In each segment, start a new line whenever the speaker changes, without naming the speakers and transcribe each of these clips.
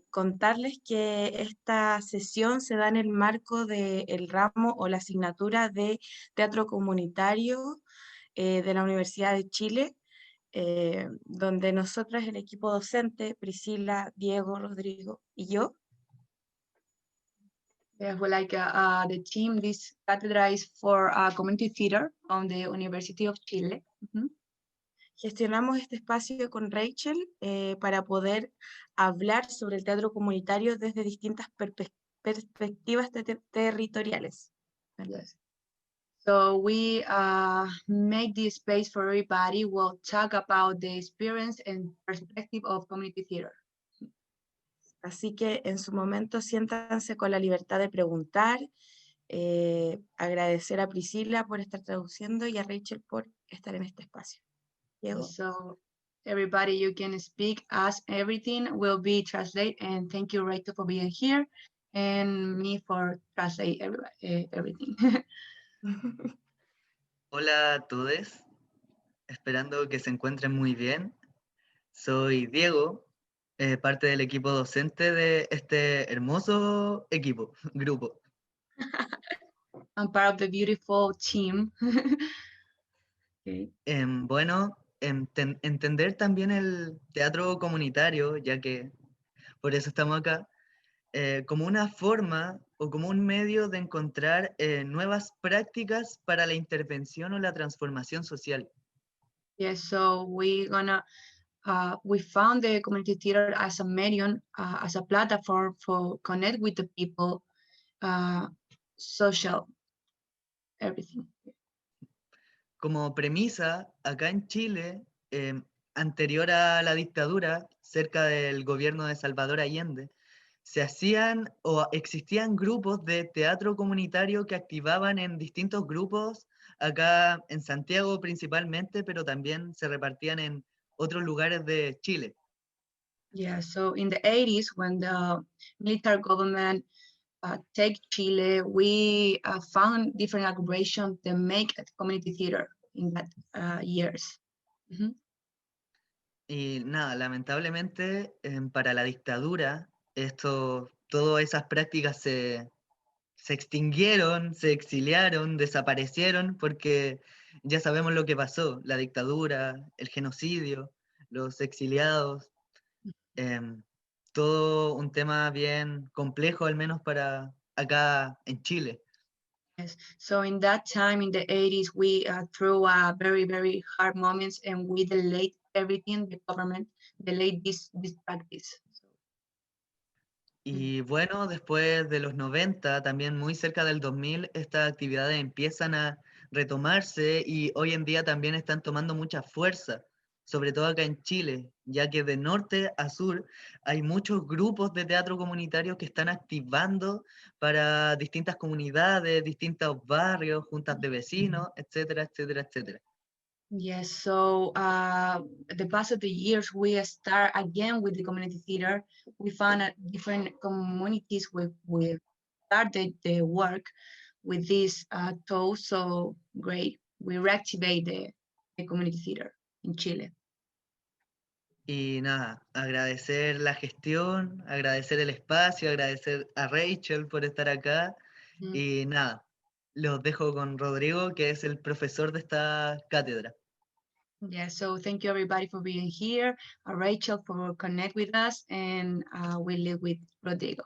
Contarles que esta sesión se da en el marco del ramo o la asignatura de Teatro Comunitario de la Universidad de Chile, donde nosotras, el equipo docente, Priscila, Diego, Rodrigo y yo,
Yeah, well, like the team, this cátedra is for community theater on the University of Chile.
gestionamos este espacio con Rachel para poder hablar sobre el teatro comunitario desde distintas perspectivas territoriales.
Yes. So we make this space for everybody. We'll talk about the experience and perspective of community theater.
Así que en su momento siéntanse con la libertad de preguntar, agradecer a Priscila por estar traduciendo y a Rachel por estar en este espacio. Diego.
So everybody, you can speak, ask everything will be translated, and thank you, Rachel, for being here, and me for translate everything.
Hola a todos, esperando que se encuentren muy bien. Soy Diego, parte del equipo docente de este hermoso grupo.
I'm part of the beautiful team. Okay.
Bueno, entender también el teatro comunitario, ya que por eso estamos acá, como una forma o como un medio de encontrar nuevas prácticas para la intervención o la transformación social.
Yeah, so we found the community theater as a medium, as a platform for connect with the people, social, everything.
Como premisa, acá en Chile, anterior a la dictadura, cerca del gobierno de Salvador Allende, se hacían o existían grupos de teatro comunitario que activaban en distintos grupos, acá en Santiago principalmente, pero también se repartían en otros lugares de Chile.
Yeah, so in the 80s, when the military government take Chile, we found different occupations that make a community theater in that years.
Y nada, lamentablemente para la dictadura, todas esas prácticas se extinguieron, se exiliaron, desaparecieron, porque ya sabemos lo que pasó, la dictadura, el genocidio, los exiliados, todo un tema bien complejo, al menos para acá en Chile.
Yes. So in that time, in the 80s, we through very, very hard moments, and we delayed everything. The government delayed this practice.
Y bueno, después de los 90, también muy cerca del 2000, estas actividades empiezan a retomarse y hoy en día también están tomando mucha fuerza, sobre todo acá en Chile, ya que de norte a sur hay muchos grupos de teatro comunitario que están activando para distintas comunidades, distintos barrios, juntas de vecinos, etcétera, etcétera, etcétera.
Yes, so the past of the years, we start again with the community theater. We found different communities we started the work with this tool, so great. We reactivate the community theater in Chile.
Y nada, agradecer la gestión, agradecer el espacio, agradecer a Rachel por estar acá. Y nada, los dejo con Rodrigo, que es el profesor de esta cátedra.
Yeah, so thank you everybody for being here, Rachel for connect with us, and we live with Rodrigo.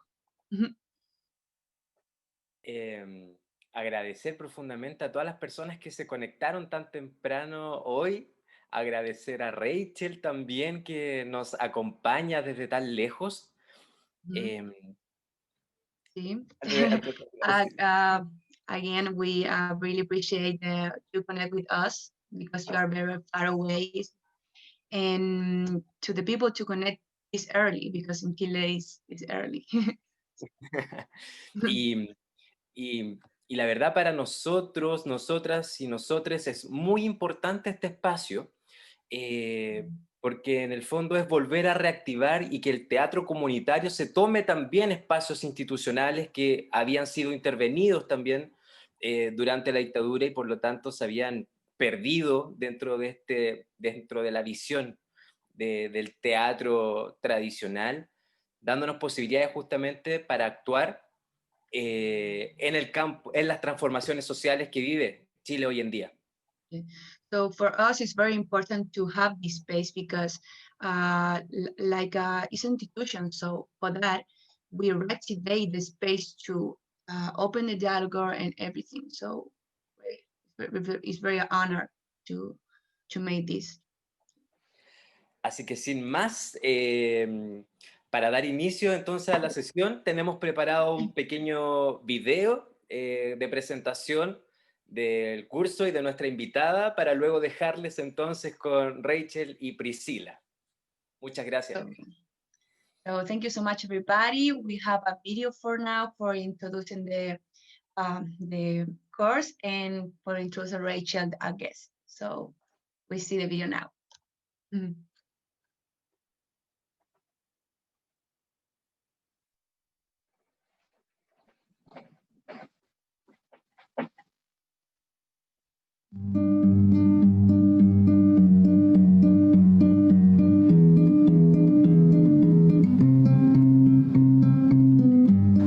Agradecer profundamente a todas las personas que se conectaron tan temprano hoy, agradecer a Rachel también que nos acompaña desde tan lejos.
Sí. Again, we really appreciate you connect with us because you are very far away, and to the people to connect is early because in Chile it's early.
Y la verdad para nosotros, nosotras y nosotres es muy importante este espacio porque en el fondo es volver a reactivar y que el teatro comunitario se tome también espacios institucionales que habían sido intervenidos también durante la dictadura y por lo tanto se habían perdido dentro de la visión del teatro tradicional, dándonos posibilidades justamente para actuar en el campo, en las transformaciones sociales que vive Chile hoy en día.
So for us, it's very important to have this space because it's an institution. So for that, we activate the space to open the dialogue and everything. So it's very honored to make this.
Así que sin más, para dar inicio entonces a la sesión, tenemos preparado un pequeño video de presentación del curso y de nuestra invitada, para luego dejarles entonces con Rachel y Priscila. Muchas gracias.
So thank you so much, everybody. We have a video for now for introducing the course and for introducing Rachel, our guest. So we see the video now.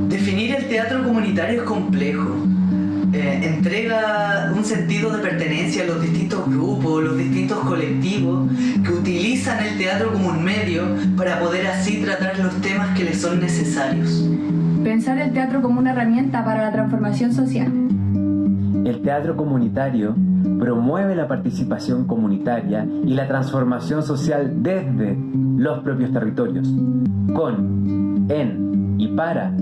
Definir el teatro comunitario es complejo. Entrega un sentido de pertenencia a los distintos grupos, los distintos colectivos que utilizan el teatro como un medio para poder así tratar los temas que les son necesarios.
Pensar el teatro como una herramienta para la transformación social.
El teatro comunitario promueve la participación comunitaria y la transformación social desde los propios territorios, con, en y para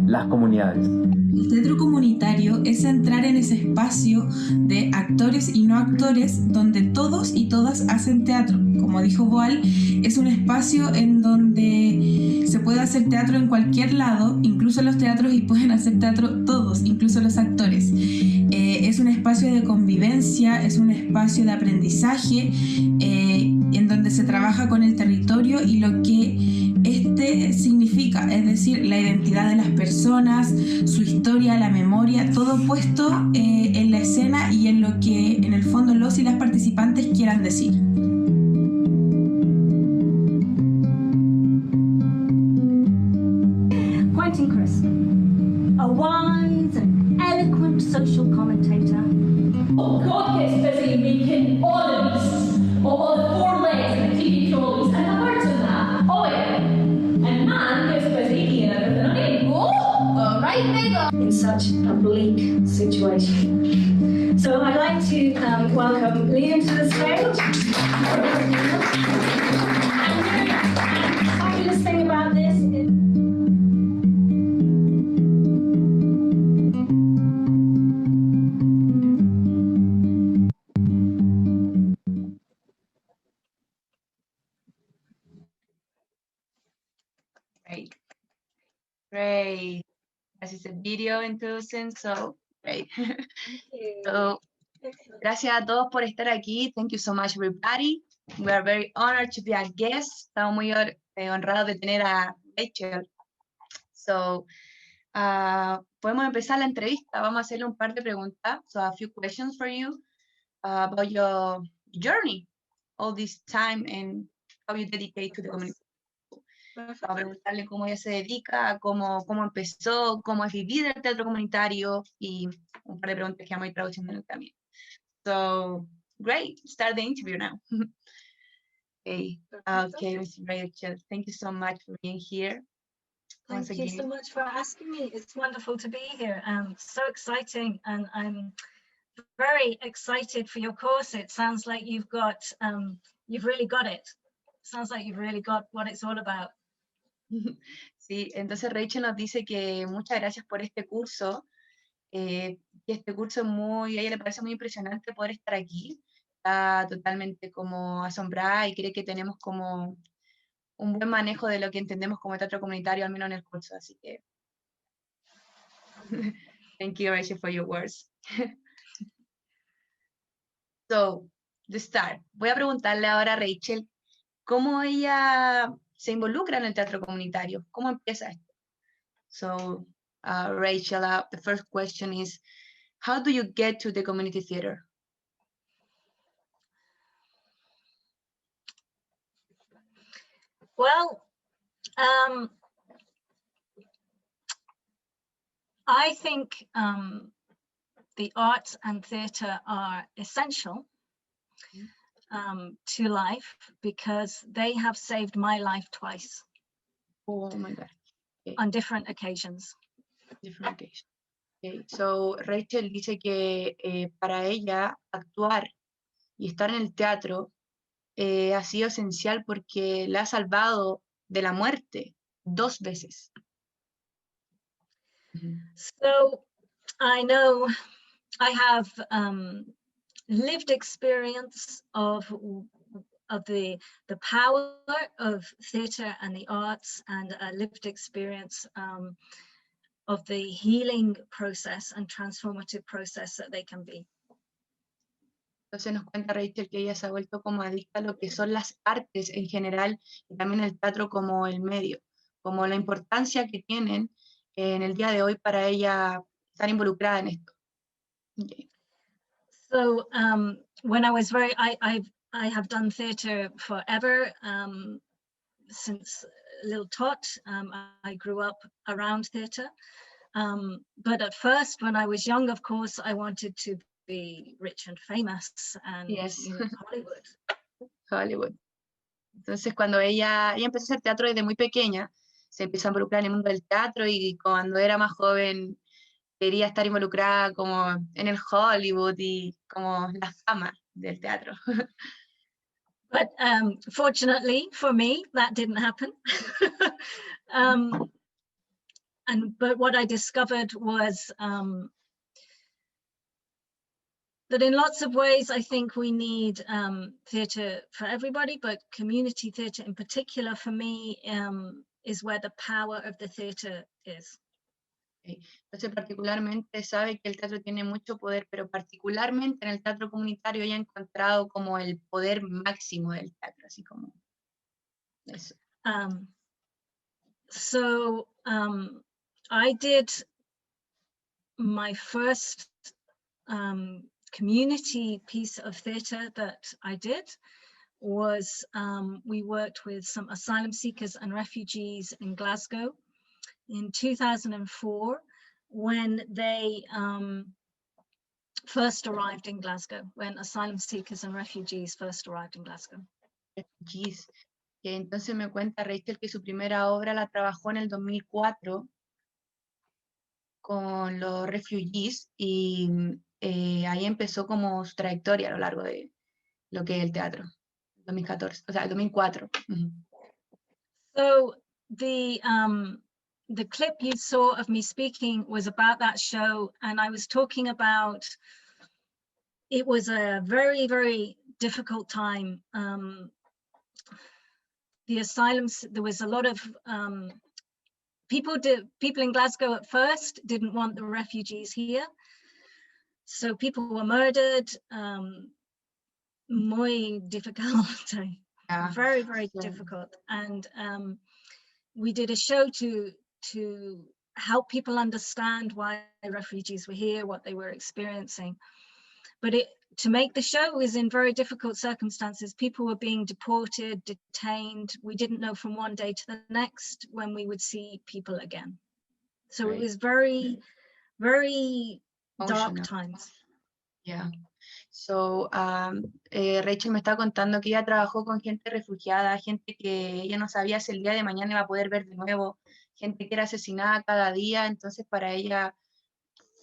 las comunidades.
El teatro comunitario es entrar en ese espacio de actores y no actores donde todos y todas hacen teatro. Como dijo Boal, es un espacio en donde se puede hacer teatro en cualquier lado, incluso los teatros, y pueden hacer teatro todos, incluso los actores. Es un espacio de convivencia, es un espacio de aprendizaje en donde se trabaja con el territorio y lo que este significa, es decir, la identidad de las personas, su historia, la memoria, todo puesto en la escena y en lo que en el fondo los y las participantes quieran decir.
Quentin Crisp, a wise and eloquent social commentator.
Oh, God gets busy making all the beasts, all the four legs and the creepy crawlies, and the birds and that. Oh wait, and man gets busy eating everything on it. Oh, right they go.
In such a bleak situation. So I'd like to welcome Liam to the stage. And the fabulous thing about this is
Great. This is a video introducing, so great. So, gracias a todos por estar aquí. Thank you so much, everybody. We are very honored to be a guest. Estamos muy honrados de tener a Rachel. So, podemos empezar la entrevista. Vamos a hacerle un par de preguntas. So, a few questions for you about your journey, all this time, and how you dedicate to the community. Vamos a preguntarle cómo ella se dedica, cómo empezó, cómo es vivir el teatro comunitario y un par de preguntas que vamos a ir traduciendo en el camino. So, great, start the interview now. Okay, Mr. Rachel, thank you so much for being here.
Thank you so much for asking me. It's wonderful to be here. So exciting, and I'm very excited for your course. It sounds like you've really got it. Sounds like you've really got what it's all about.
Sí, entonces Rachel nos dice que muchas gracias por este curso, y este curso a ella le parece muy impresionante poder estar aquí, está totalmente como asombrada y cree que tenemos como un buen manejo de lo que entendemos como teatro comunitario, al menos en el curso, así que thank you, Rachel, for your words. So, to start, voy a preguntarle ahora a Rachel cómo ella se involucra en el teatro comunitario, cómo empieza esto. So, Rachel, the first question is, how do you get to the community theater?
Well, I think the arts and theatre are essential to life because they have saved my life twice.
Oh my God. Okay.
On different occasions.
Different occasions. Okay. So Rachel dice que para ella actuar y estar en el teatro ha sido esencial porque la ha salvado de la muerte 2 veces.
So I know I have lived experience of the power of theatre and the arts, and a lived experience of the healing process and transformative process that they can be.
Entonces nos cuenta Rachel que ella se ha vuelto como adicta a lo que son las artes en general y también el teatro como el medio, como la importancia que tienen en el día de hoy para ella estar involucrada en esto. Okay.
So when I was I have done theatre forever, since little tot. I grew up around theatre, but at first when I was young, of course, I wanted to be rich and famous and
Yes.
Hollywood.
Hollywood. Entonces cuando ella empezó a hacer teatro desde muy pequeña, se empezó a involucrar en el mundo del teatro y cuando era más joven quería estar involucrada como en el Hollywood y como la fama del teatro.
But fortunately for me, that didn't happen. But what I discovered was that in lots of ways, I think we need theatre for everybody, but community theatre in particular for me is where the power of the theatre is.
Okay. Entonces particularmente sabe que el teatro tiene mucho poder, pero particularmente en el teatro comunitario ella ha encontrado como el poder máximo del teatro, así como eso.
So I did my first community piece of theatre that I did was we worked with some asylum seekers and refugees in Glasgow in 2004 when they first arrived in Glasgow, when asylum seekers and refugees first arrived in Glasgow.
Refugees. Que entonces me cuenta Rachel que su primera obra la trabajó en el 2004 con los refugees y ahí empezó como su trayectoria a lo largo de lo que es el teatro, 2014, o sea, el 2004.
So the clip you saw of me speaking was about that show, and I was talking about it was a very, very difficult time. The asylums, there was a lot of people in Glasgow at first didn't want the refugees here, so people were murdered. Muy difficult, very, very difficult. And we did a show to help people understand why refugees were here, what they were experiencing. But to make the show was in very difficult circumstances. People were being deported, detained. We didn't know from one day to the next when we would see people again. So right. It was very, very dark times.
Yeah. So, Rachel me está contando que ella trabajó con gente refugiada, gente que ella no sabía si el día de mañana iba a poder ver de nuevo, gente que era asesinada cada día, entonces para ella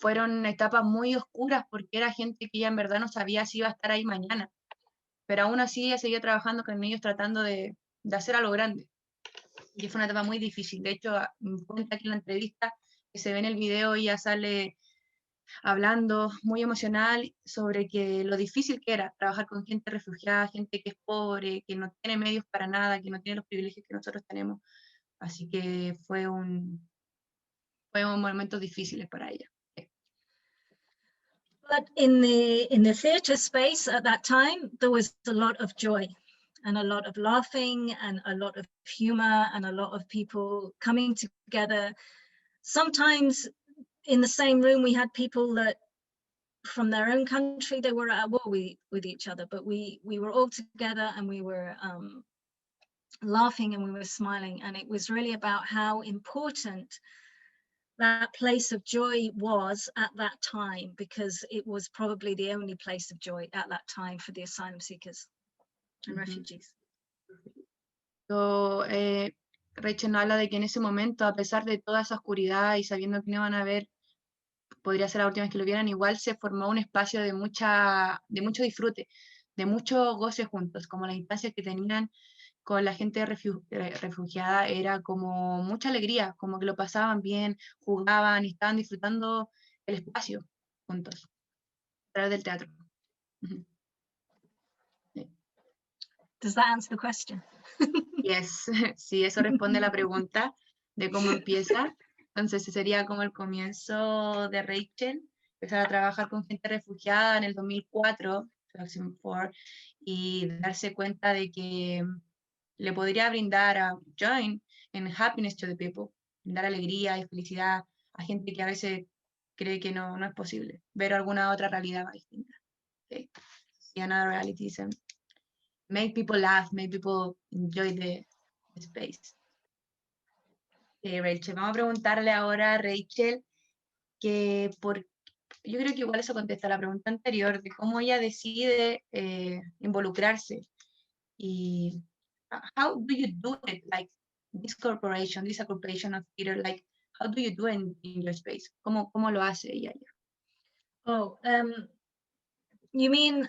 fueron etapas muy oscuras porque era gente que ella en verdad no sabía si iba a estar ahí mañana, pero aún así ella seguía trabajando con ellos tratando de hacer algo grande, y fue una etapa muy difícil. De hecho, me cuenta aquí en la entrevista que se ve en el video, ella sale hablando muy emocional sobre que lo difícil que era trabajar con gente refugiada, gente que es pobre, que no tiene medios para nada, que no tiene los privilegios que nosotros tenemos, así que fue un momentos difíciles para ella.
But in the theatre space at that time, there was a lot of joy and a lot of laughing and a lot of humor and a lot of people coming together. Sometimes in the same room, we had people that from their own country, they were at war with each other, but we were all together and we were laughing and we were smiling, and it was really about how important that place of joy was at that time, because it was probably the only place of joy at that time for the asylum seekers and refugees.
So, Rachel nos habla de que en ese momento, a pesar de toda esa oscuridad y sabiendo que no van a ver, podría ser la última vez que lo vieran, igual se formó un espacio de mucho disfrute, de mucho goce juntos, como las instancias que tenían con la gente refugiada era como mucha alegría, como que lo pasaban bien, jugaban y estaban disfrutando el espacio juntos, a través del teatro.
Does that answer the question?
Yes, sí, eso responde a la pregunta de cómo empieza. Entonces ese sería como el comienzo de Rachel, empezar a trabajar con gente refugiada en el 2004, 2004, y darse cuenta de que le podría brindar a joy and happiness to the people, dar alegría y felicidad a gente que a veces cree que no es posible, ver alguna otra realidad más distinta. Okay. See another realities and make people laugh, make people enjoy the space. Rachel, vamos a preguntarle ahora a Rachel que yo creo que igual eso contesta la pregunta anterior de cómo ella decide involucrarse y how do you do it, like this occupation of theater, like how do you do it in your space? ¿Cómo lo hace ella?
Oh, you mean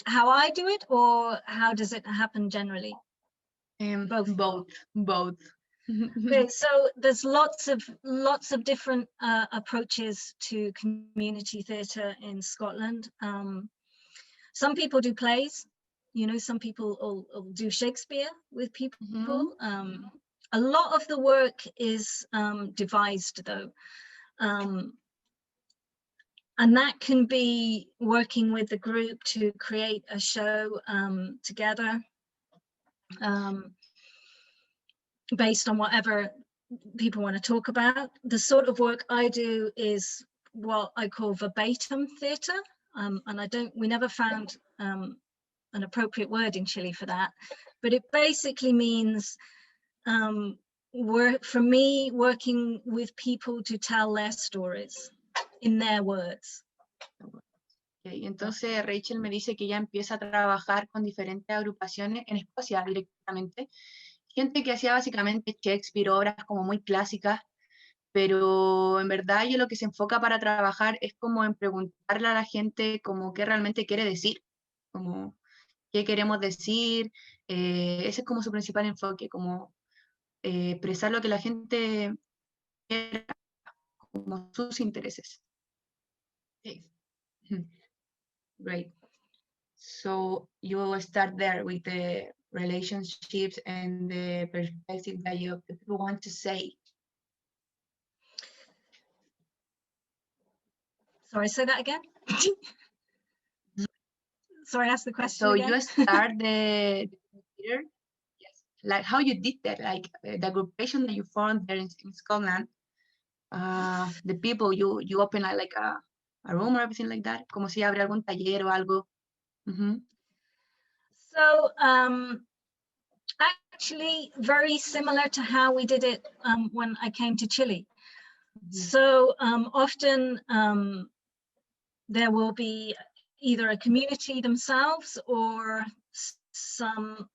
how I do it, or how does it happen generally?
Both.
Okay, so there's lots of different approaches to community theatre in Scotland. Some people do plays, you know, some people will do Shakespeare with people. A lot of the work is devised though. And that can be working with the group to create a show together, based on whatever people want to talk about. The sort of work I do is what I call verbatim theatre, and we never found an appropriate word in Chile for that, but it basically means for me working with people to tell their stories in their words.
Okay, entonces Rachel me dice que ella empieza a trabajar con diferentes agrupaciones en Escocia directamente, gente que hacía básicamente Shakespeare, obras como muy clásicas, pero en verdad ella lo que se enfoca para trabajar es como en preguntarle a la gente como qué realmente quiere decir, como qué queremos decir, ese es como su principal enfoque, como expresar lo que la gente quiera, como sus intereses. Okay. Great. So you will start there with the relationships and the perspective that the people want to say.
Sorry, say that again. Sorry, ask the question
so
again.
You start the theater, yes, like how you did that, like the aggregation that you formed there in Scotland, the people, you open like a room or everything like that, como si abre algún taller o algo.
So actually very similar to how we did it when I came to Chile. So often there will be either a community themselves or some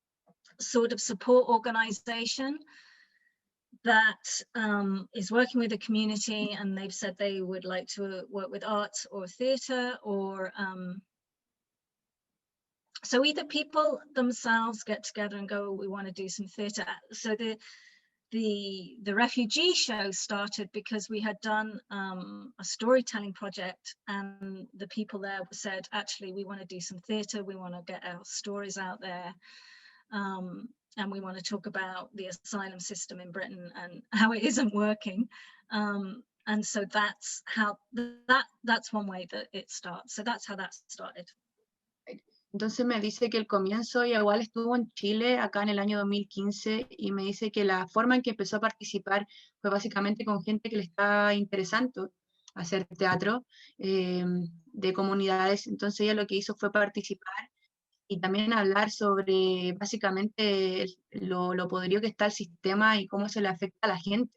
sort of support organization that is working with the community, and they've said they would like to work with arts or theatre, or so either people themselves get together and go, we want to do some theatre. So the refugee show started because we had done a storytelling project, and the people there said, actually, we want to do some theatre, we want to get our stories out there, and we want to talk about the asylum system in Britain and how it isn't working. And so that's how that's one way that it starts. So that's how that started.
Entonces me dice que el comienzo igual estuvo en Chile, acá en el año 2015, y me dice que la forma en que empezó a participar fue básicamente con gente que le estaba interesando hacer teatro, de comunidades. Entonces ella lo que hizo fue participar y también hablar sobre básicamente lo poderío que está el sistema y cómo se le afecta a la gente.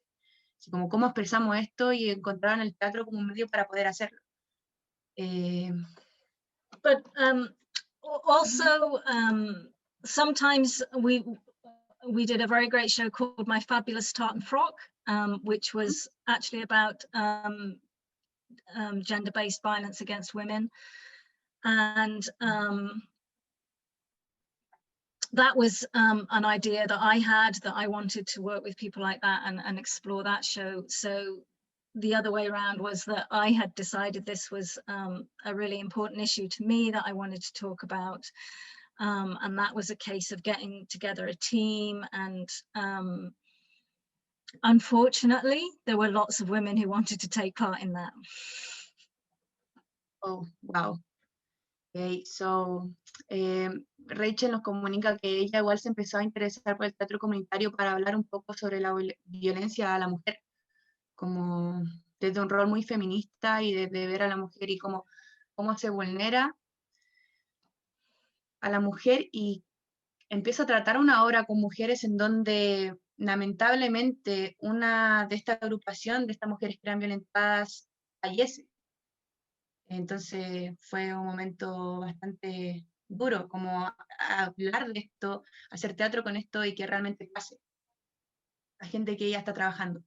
Así como cómo expresamos esto y encontrar en el teatro como un medio para poder hacerlo.
But also, sometimes we did a very great show called My Fabulous Tartan Frock, which was actually about gender-based violence against women. And that was an idea that I had, that I wanted to work with people like that and explore that show. So the other way around was that I had decided this was a really important issue to me that I wanted to talk about. And that was a case of getting together a team, and unfortunately, there were lots of women who wanted to take part in that.
Oh, wow. Okay, so Rachel nos comunica que ella igual se empezó a interesar por el teatro comunitario para hablar un poco sobre la violencia a la mujer, como desde un rol muy feminista y desde ver a la mujer y cómo se vulnera a la mujer, y empieza a tratar una obra con mujeres en donde lamentablemente una de esta agrupación, de estas mujeres que eran violentadas, fallece. Entonces fue un momento bastante duro, como hablar de esto, hacer teatro con esto y que realmente pase. La gente que ella está trabajando.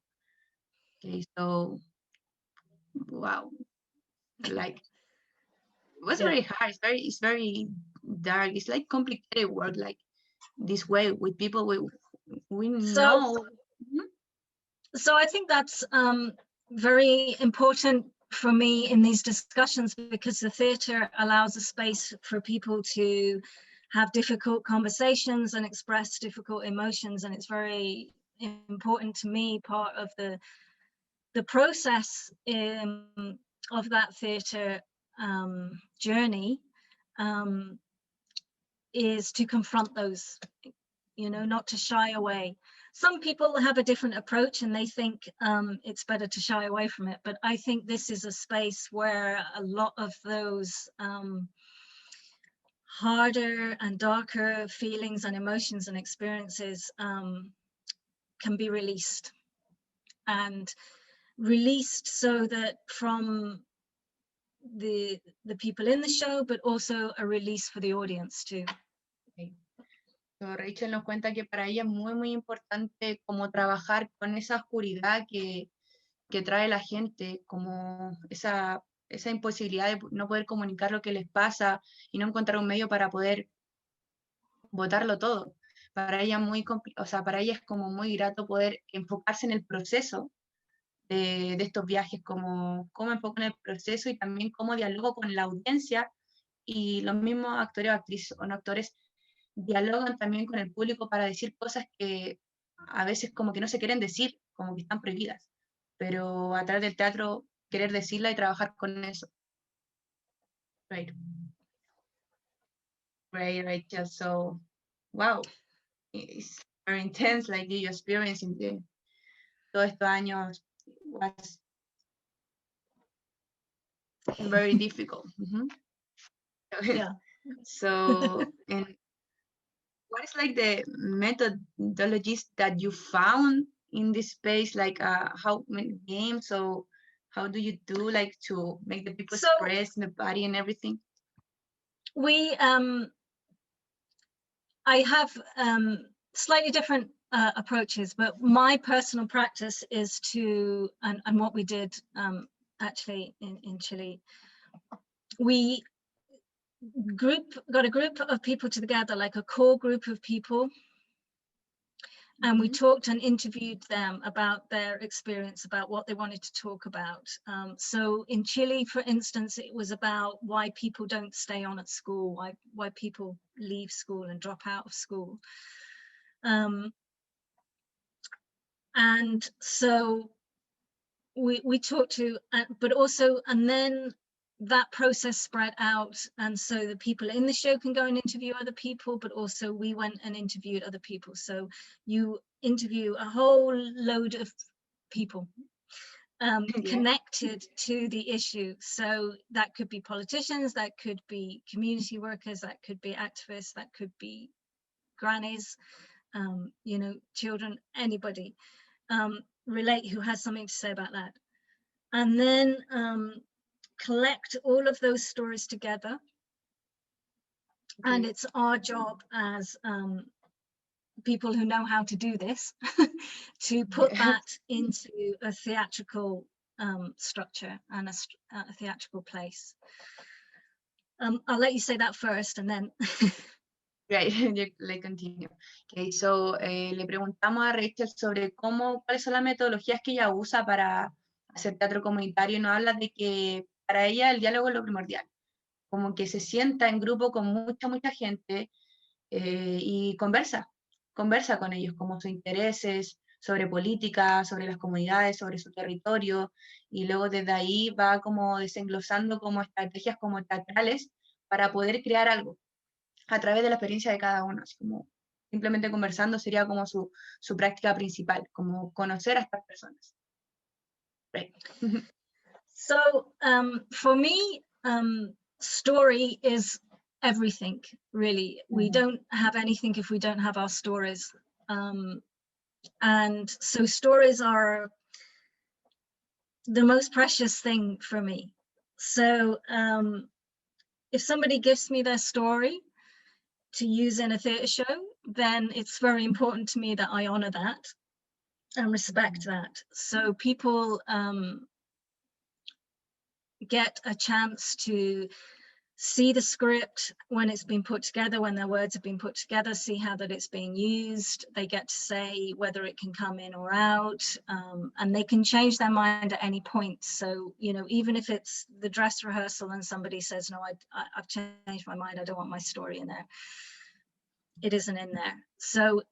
Okay, so, wow. Like, it was very hard. It's very dark. It's like complicated work, like this way with people we know.
So I think that's very important for me in these discussions, because the theatre allows a space for people to have difficult conversations and express difficult emotions, and it's very important to me. Part of the process of that theatre journey is to confront those, you know, not to shy away. Some people have a different approach and they think it's better to shy away from it, but I think this is a space where a lot of those harder and darker feelings and emotions and experiences can be released, and released so that from the people in the show, but also a release for the audience too.
Okay. So Rachel nos cuenta que para ella es muy importante como trabajar con esa oscuridad que trae la gente, como esa imposibilidad de no poder comunicar lo que les pasa y no encontrar un medio para poder botarlo todo. Para ella para ella es como muy grato poder enfocarse en el proceso de estos viajes, cómo enfoco en el proceso y también cómo dialogo con la audiencia, y los mismos actores o actrices o no actores dialogan también con el público para decir cosas que a veces como que no se quieren decir, como que están prohibidas, pero a través del teatro querer decirla y trabajar con eso. Right. Great, Rachel. So, wow, it's very intense, like your experience in todos estos años was very difficult.
Yeah.
So, and what is like the methodologies that you found in this space? Like how many games? So how do you do like to make the people express the body and everything?
We I have slightly different approaches, but my personal practice is to, and what we did actually in Chile, we got a group of people together, like a core group of people, and we talked and interviewed them about their experience, about what they wanted to talk about. So in Chile, for instance, it was about why people don't stay on at school, why people leave school and drop out of school. And so we talked to, but also, and then that process spread out, and so the people in the show can go and interview other people, but also we went and interviewed other people. So you interview a whole load of people, connected to the issue. So that could be politicians, that could be community workers, that could be activists, that could be grannies, you know, children, anybody relate who has something to say about that. And then collect all of those stories together. And it's our job as people who know how to do this to put that into a theatrical structure and a theatrical place. I'll let you say that first and then.
Right, le continue. Okay, so le preguntamos a Rachel sobre cuáles son las metodologías que ella usa para hacer teatro comunitario, y nos habla de que para ella el diálogo es lo primordial, como que se sienta en grupo con mucha gente y conversa con ellos, como sus intereses, sobre política, sobre las comunidades, sobre su territorio, y luego desde ahí va como desenglosando como estrategias como teatrales para poder crear algo a través de la experiencia de cada uno, así como simplemente conversando sería como su práctica principal, como conocer a estas personas. Right.
So for me, story is everything, really. We don't have anything if we don't have our stories. And so stories are the most precious thing for me. So if somebody gives me their story to use in a theatre show, then it's very important to me that I honor that and respect that. So people get a chance to see the script when it's been put together, when their words have been put together, see how that it's being used. They get to say whether it can come in or out, and they can change their mind at any point. So, you know, even if it's the dress rehearsal and somebody says, no, I've changed my mind, I don't want my story in there, it isn't in there. So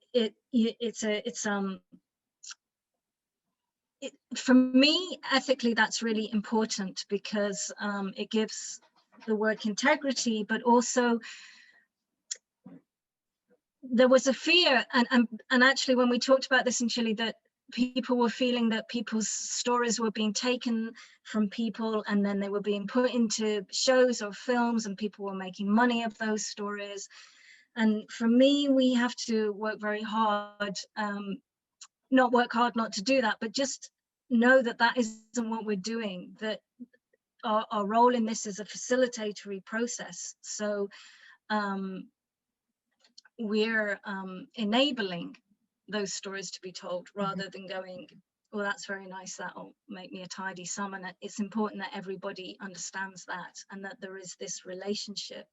for me, ethically, that's really important because it gives the work integrity, but also there was a fear, and actually when we talked about this in Chile, that people were feeling that people's stories were being taken from people and then they were being put into shows or films and people were making money of those stories. And for me, we have to work very hard, not work hard not to do that, but just know that that isn't what we're doing, that our role in this is a facilitatory process. So we're enabling those stories to be told rather than going, well, that's very nice, that'll make me a tidy sum. And it's important that everybody understands that and that there is this relationship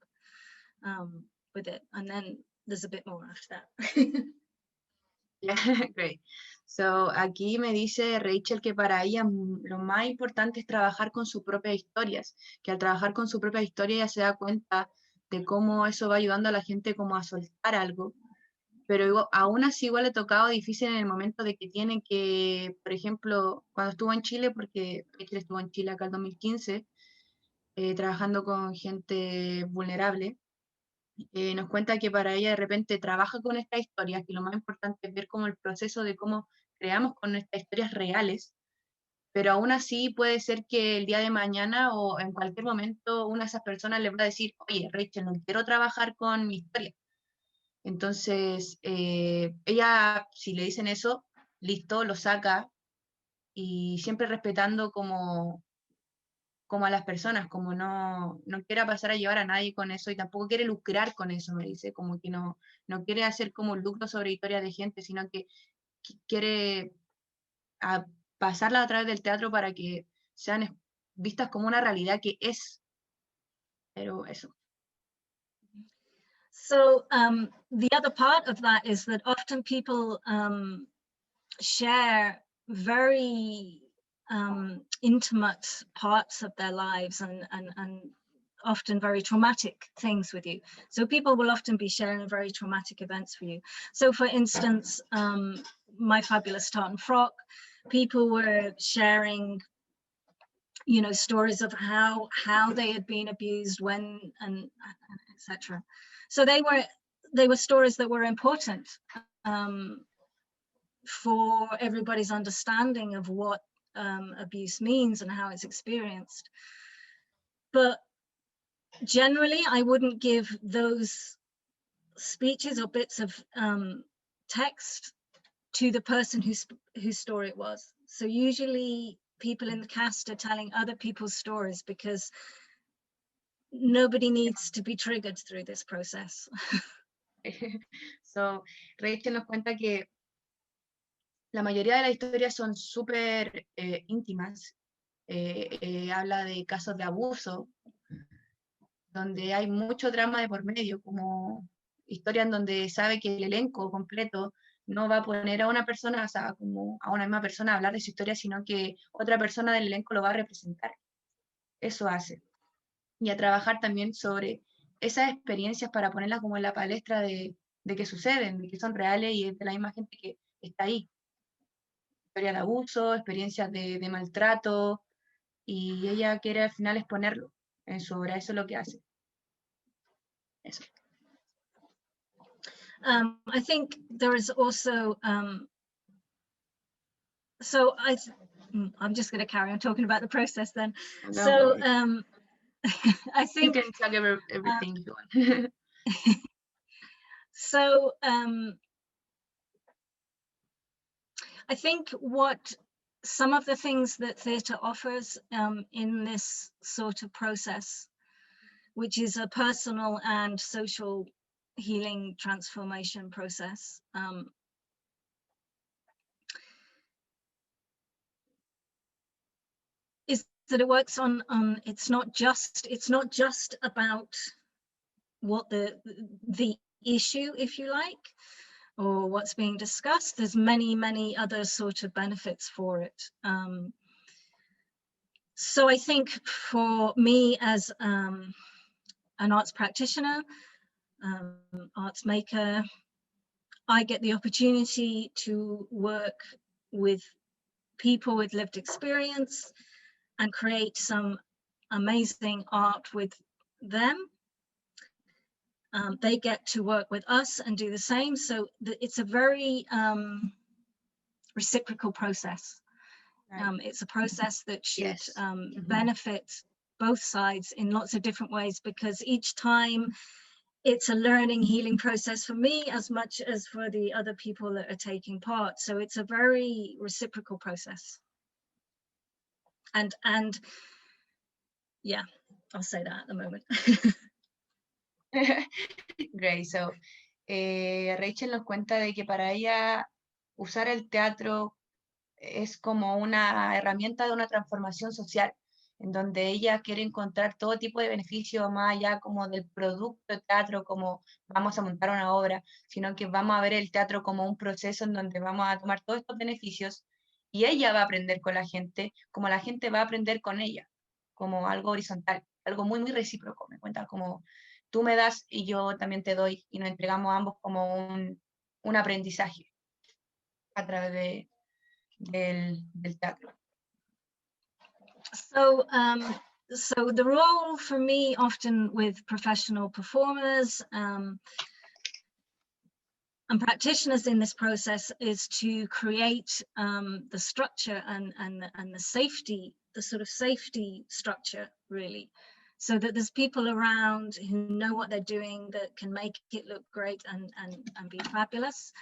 with it. And then there's a bit more after that.
Yeah, great. So, aquí me dice Rachel que para ella lo más importante es trabajar con sus propias historias, que al trabajar con su propia historia ella se da cuenta de cómo eso va ayudando a la gente como a soltar algo, pero aún así igual le ha tocado difícil en el momento de que tiene que, por ejemplo, cuando estuvo en Chile, porque Rachel estuvo en Chile acá en 2015, trabajando con gente vulnerable, nos cuenta que para ella de repente trabaja con estas historias, que lo más importante es ver como el proceso de cómo creamos con estas historias reales, pero aún así puede ser que el día de mañana o en cualquier momento una de esas personas le va a decir, oye, Rachel, no quiero trabajar con mi historia. Entonces, ella, si le dicen eso, listo, lo saca, y siempre respetando como a las personas, como no quiere pasar a llevar a nadie con eso y tampoco quiere lucrar con eso, me dice, como que no quiere hacer como lucro sobre historias de gente, sino que quiere pasarla a través del teatro para que sean vistas como una realidad que es, pero eso.
So the other part of that is that often people share very intimate parts of their lives and often very traumatic things with you. So people will often be sharing very traumatic events for you. So for instance, My Fabulous Tartan Frock, people were sharing, you know, stories of how they had been abused, when, and etc. So they were stories that were important for everybody's understanding of what abuse means and how it's experienced. But generally, I wouldn't give those speeches or bits of text to the person whose story it was. So usually people in the cast are telling other people's stories because nobody needs to be triggered through this process.
So, Rachel nos cuenta que la mayoría de las historias son súper íntimas. Habla de casos de abuso, donde hay mucho drama de por medio, como historias en donde sabe que el elenco completo no va a poner a una persona, o sea, como a una misma persona a hablar de su historia, sino que otra persona del elenco lo va a representar. Eso hace. Y a trabajar también sobre esas experiencias para ponerlas como en la palestra de que suceden, de que son reales y es de la misma gente que está ahí. Historias de abuso, experiencias de maltrato, y ella quiere al final exponerlo en su obra, eso es lo que hace. Eso.
I think there is also, so I'm just going to carry on talking about the process then.
No,
so I think
you can talk everything you want.
So I think what some of the things that theatre offers in this sort of process, which is a personal and social healing transformation process, is that it works on it's not just about what the issue, if you like, or what's being discussed. There's many other sort of benefits for it. So I think for me as an arts practitioner, arts maker, I get the opportunity to work with people with lived experience and create some amazing art with them. They get to work with us and do the same. So it's a very reciprocal process. Right. It's a process that should benefit both sides in lots of different ways, because each time it's a learning, healing process for me as much as for the other people that are taking part. So it's a very reciprocal process. And yeah, I'll say that at the moment.
Great. So, Rachel nos cuenta de que para ella usar el teatro es como una herramienta de una transformación social, en donde ella quiere encontrar todo tipo de beneficios más allá como del producto de teatro, como vamos a montar una obra, sino que vamos a ver el teatro como un proceso en donde vamos a tomar todos estos beneficios y ella va a aprender con la gente, como la gente va a aprender con ella, como algo horizontal, algo muy recíproco. Me cuenta como tú me das y yo también te doy, y nos entregamos ambos como un aprendizaje a través del teatro.
So the role for me often with professional performers and practitioners in this process is to create the structure and the safety, the sort of safety structure, really, so that there's people around who know what they're doing, that can make it look great and be fabulous.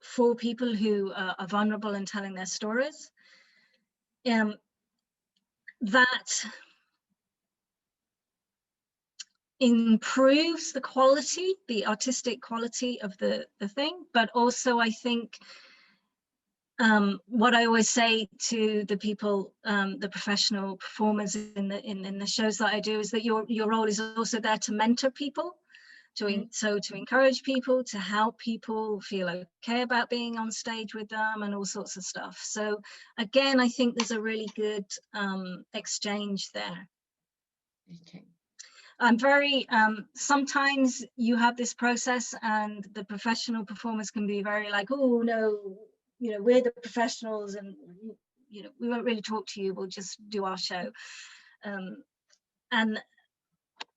For people who are vulnerable and telling their stories, that improves the quality, the artistic quality of the thing. But also I think what I always say to the people, the professional performers in the shows that I do, is that your role is also there to mentor people, to encourage people, to help people feel okay about being on stage with them and all sorts of stuff. So again, I think there's a really good exchange there.
Okay.
I'm very, sometimes you have this process and the professional performers can be very like, oh no, you know, we're the professionals and, you know, we won't really talk to you, we'll just do our show. And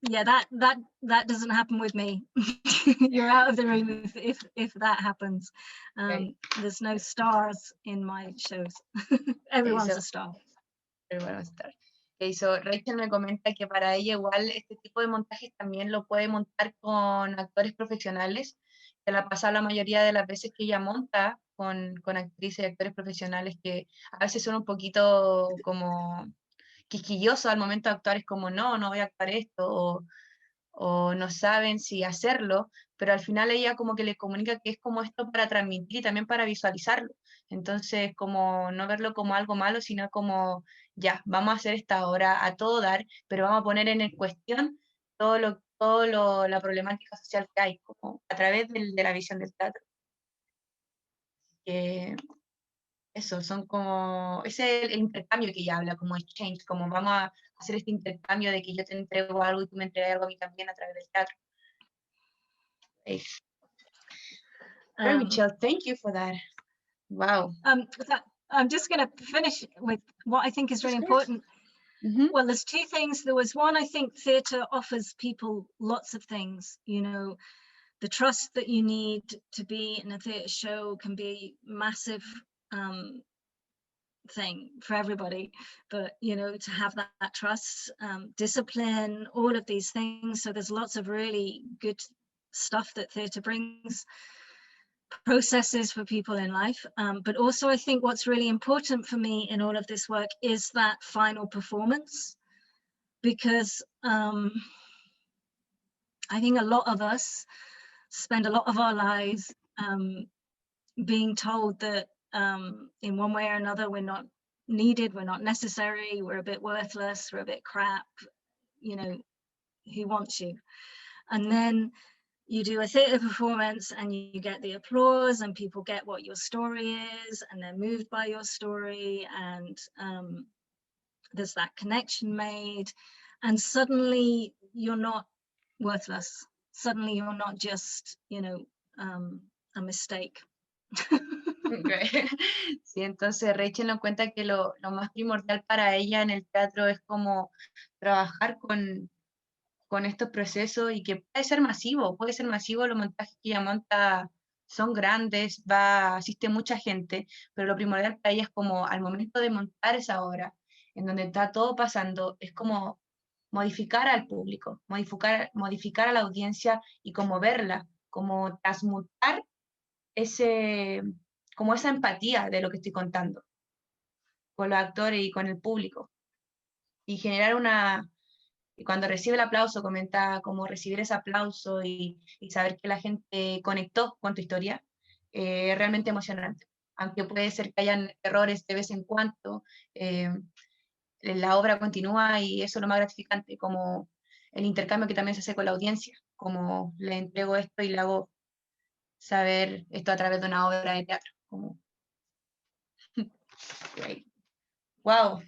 yeah, that doesn't happen with me. You're out of the room if that happens.
Okay.
There's no stars in my shows. Everyone's a star.
Everyone was a star. Okay, so Rachel me comenta que para ella igual este tipo de montajes también lo puede montar con actores profesionales, que la pasa la mayoría de las veces que ella monta con actrices y actores profesionales que a veces son un poquito como quisquillosos al momento de actuar, es como no voy a actuar esto, o no saben si hacerlo, pero al final ella como que le comunica que es como esto para transmitir y también para visualizarlo. Entonces, como no verlo como algo malo, sino como, ya, vamos a hacer esta obra a todo dar, pero vamos a poner en cuestión la problemática social que hay, como a través de la visión del teatro. Eso, son como, ese es el intercambio que ella habla, como exchange, como vamos a hacer este intercambio de que yo te entrego algo y tú me entregas algo a mí también a través del teatro. Michelle, thank you for that. Wow.
I'm just going to finish with what I think is really important. Well, there's two things. There was one, I think theatre offers people lots of things, you know, the trust that you need to be in a theatre show can be massive thing for everybody, but you know, to have that trust, discipline, all of these things. So there's lots of really good stuff that theatre brings, processes for people in life, but also I think what's really important for me in all of this work is that final performance, because I think a lot of us spend a lot of our lives being told that in one way or another we're not needed, we're not necessary, we're a bit worthless, we're a bit crap, you know, who wants you? And then you do a theatre performance and you get the applause and people get what your story is and they're moved by your story, and there's that connection made, and suddenly you're not worthless, suddenly you're not just, you know, a mistake.
Okay. Sí, entonces Rachel nos cuenta que lo más primordial para ella en el teatro es como trabajar con estos procesos, y que puede ser masivo, los montajes que ella monta son grandes, asiste mucha gente, pero lo primordial para ella es como al momento de montar esa obra, en donde está todo pasando, es como modificar al público, modificar a la audiencia y como verla, como transmutar como esa empatía de lo que estoy contando con los actores y con el público, y generar y cuando recibe el aplauso, comenta como recibir ese aplauso y saber que la gente conectó con tu historia, es realmente emocionante, aunque puede ser que hayan errores de vez en cuando, la obra continúa y eso es lo más gratificante, como el intercambio que también se hace con la audiencia, como le entrego esto y le hago saber esto a través de una obra de teatro. Como... Great. Wow.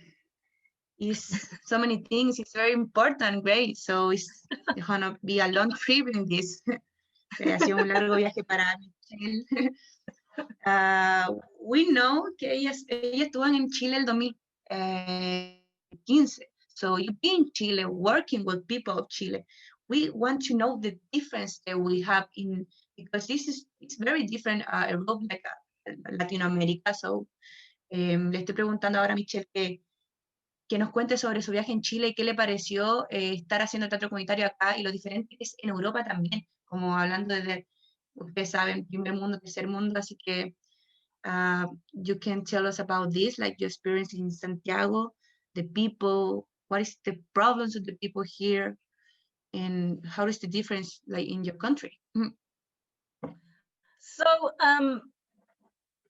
It's so many things. It's very important. Great. So it's gonna be a long trip in this. Ha sido un largo viaje para Michelle. We know que ella estuvo en Chile el 2015. So you've been in Chile working with people of Chile. We want to know the difference that we have because it's very different Europe, like Latin America. So le estoy preguntando ahora a Michelle que nos cuente sobre su viaje en Chile y qué le pareció estar haciendo teatro comunitario acá y lo diferente que es en Europa también, como hablando de, ustedes saben, primer mundo, tercer mundo, así que you can tell us about this, like your experience in Santiago, the people, what is the problems of the people here, and how is the difference like in your country?
So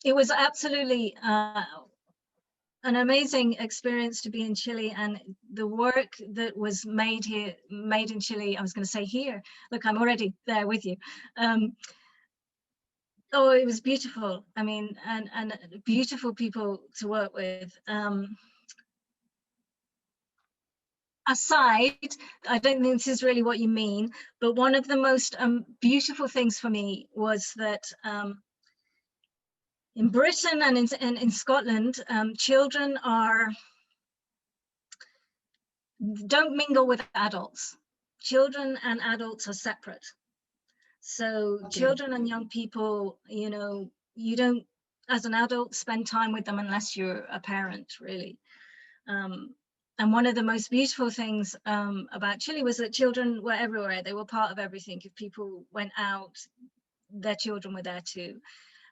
it was absolutely an amazing experience to be in Chile, and the work that was made in Chile, I was going to say here, look, I'm already there with you. Oh, it was beautiful. I mean, and beautiful people to work with. Aside, I don't think this is really what you mean, but one of the most beautiful things for me was that in Britain and in Scotland, children don't mingle with adults. children and adults are separate. So
Okay.
children and young people, you know, you don't, as an adult, spend time with them unless you're a parent, really. And one of the most beautiful things about Chile was that children were everywhere. They were part of everything. If people went out, their children were there too.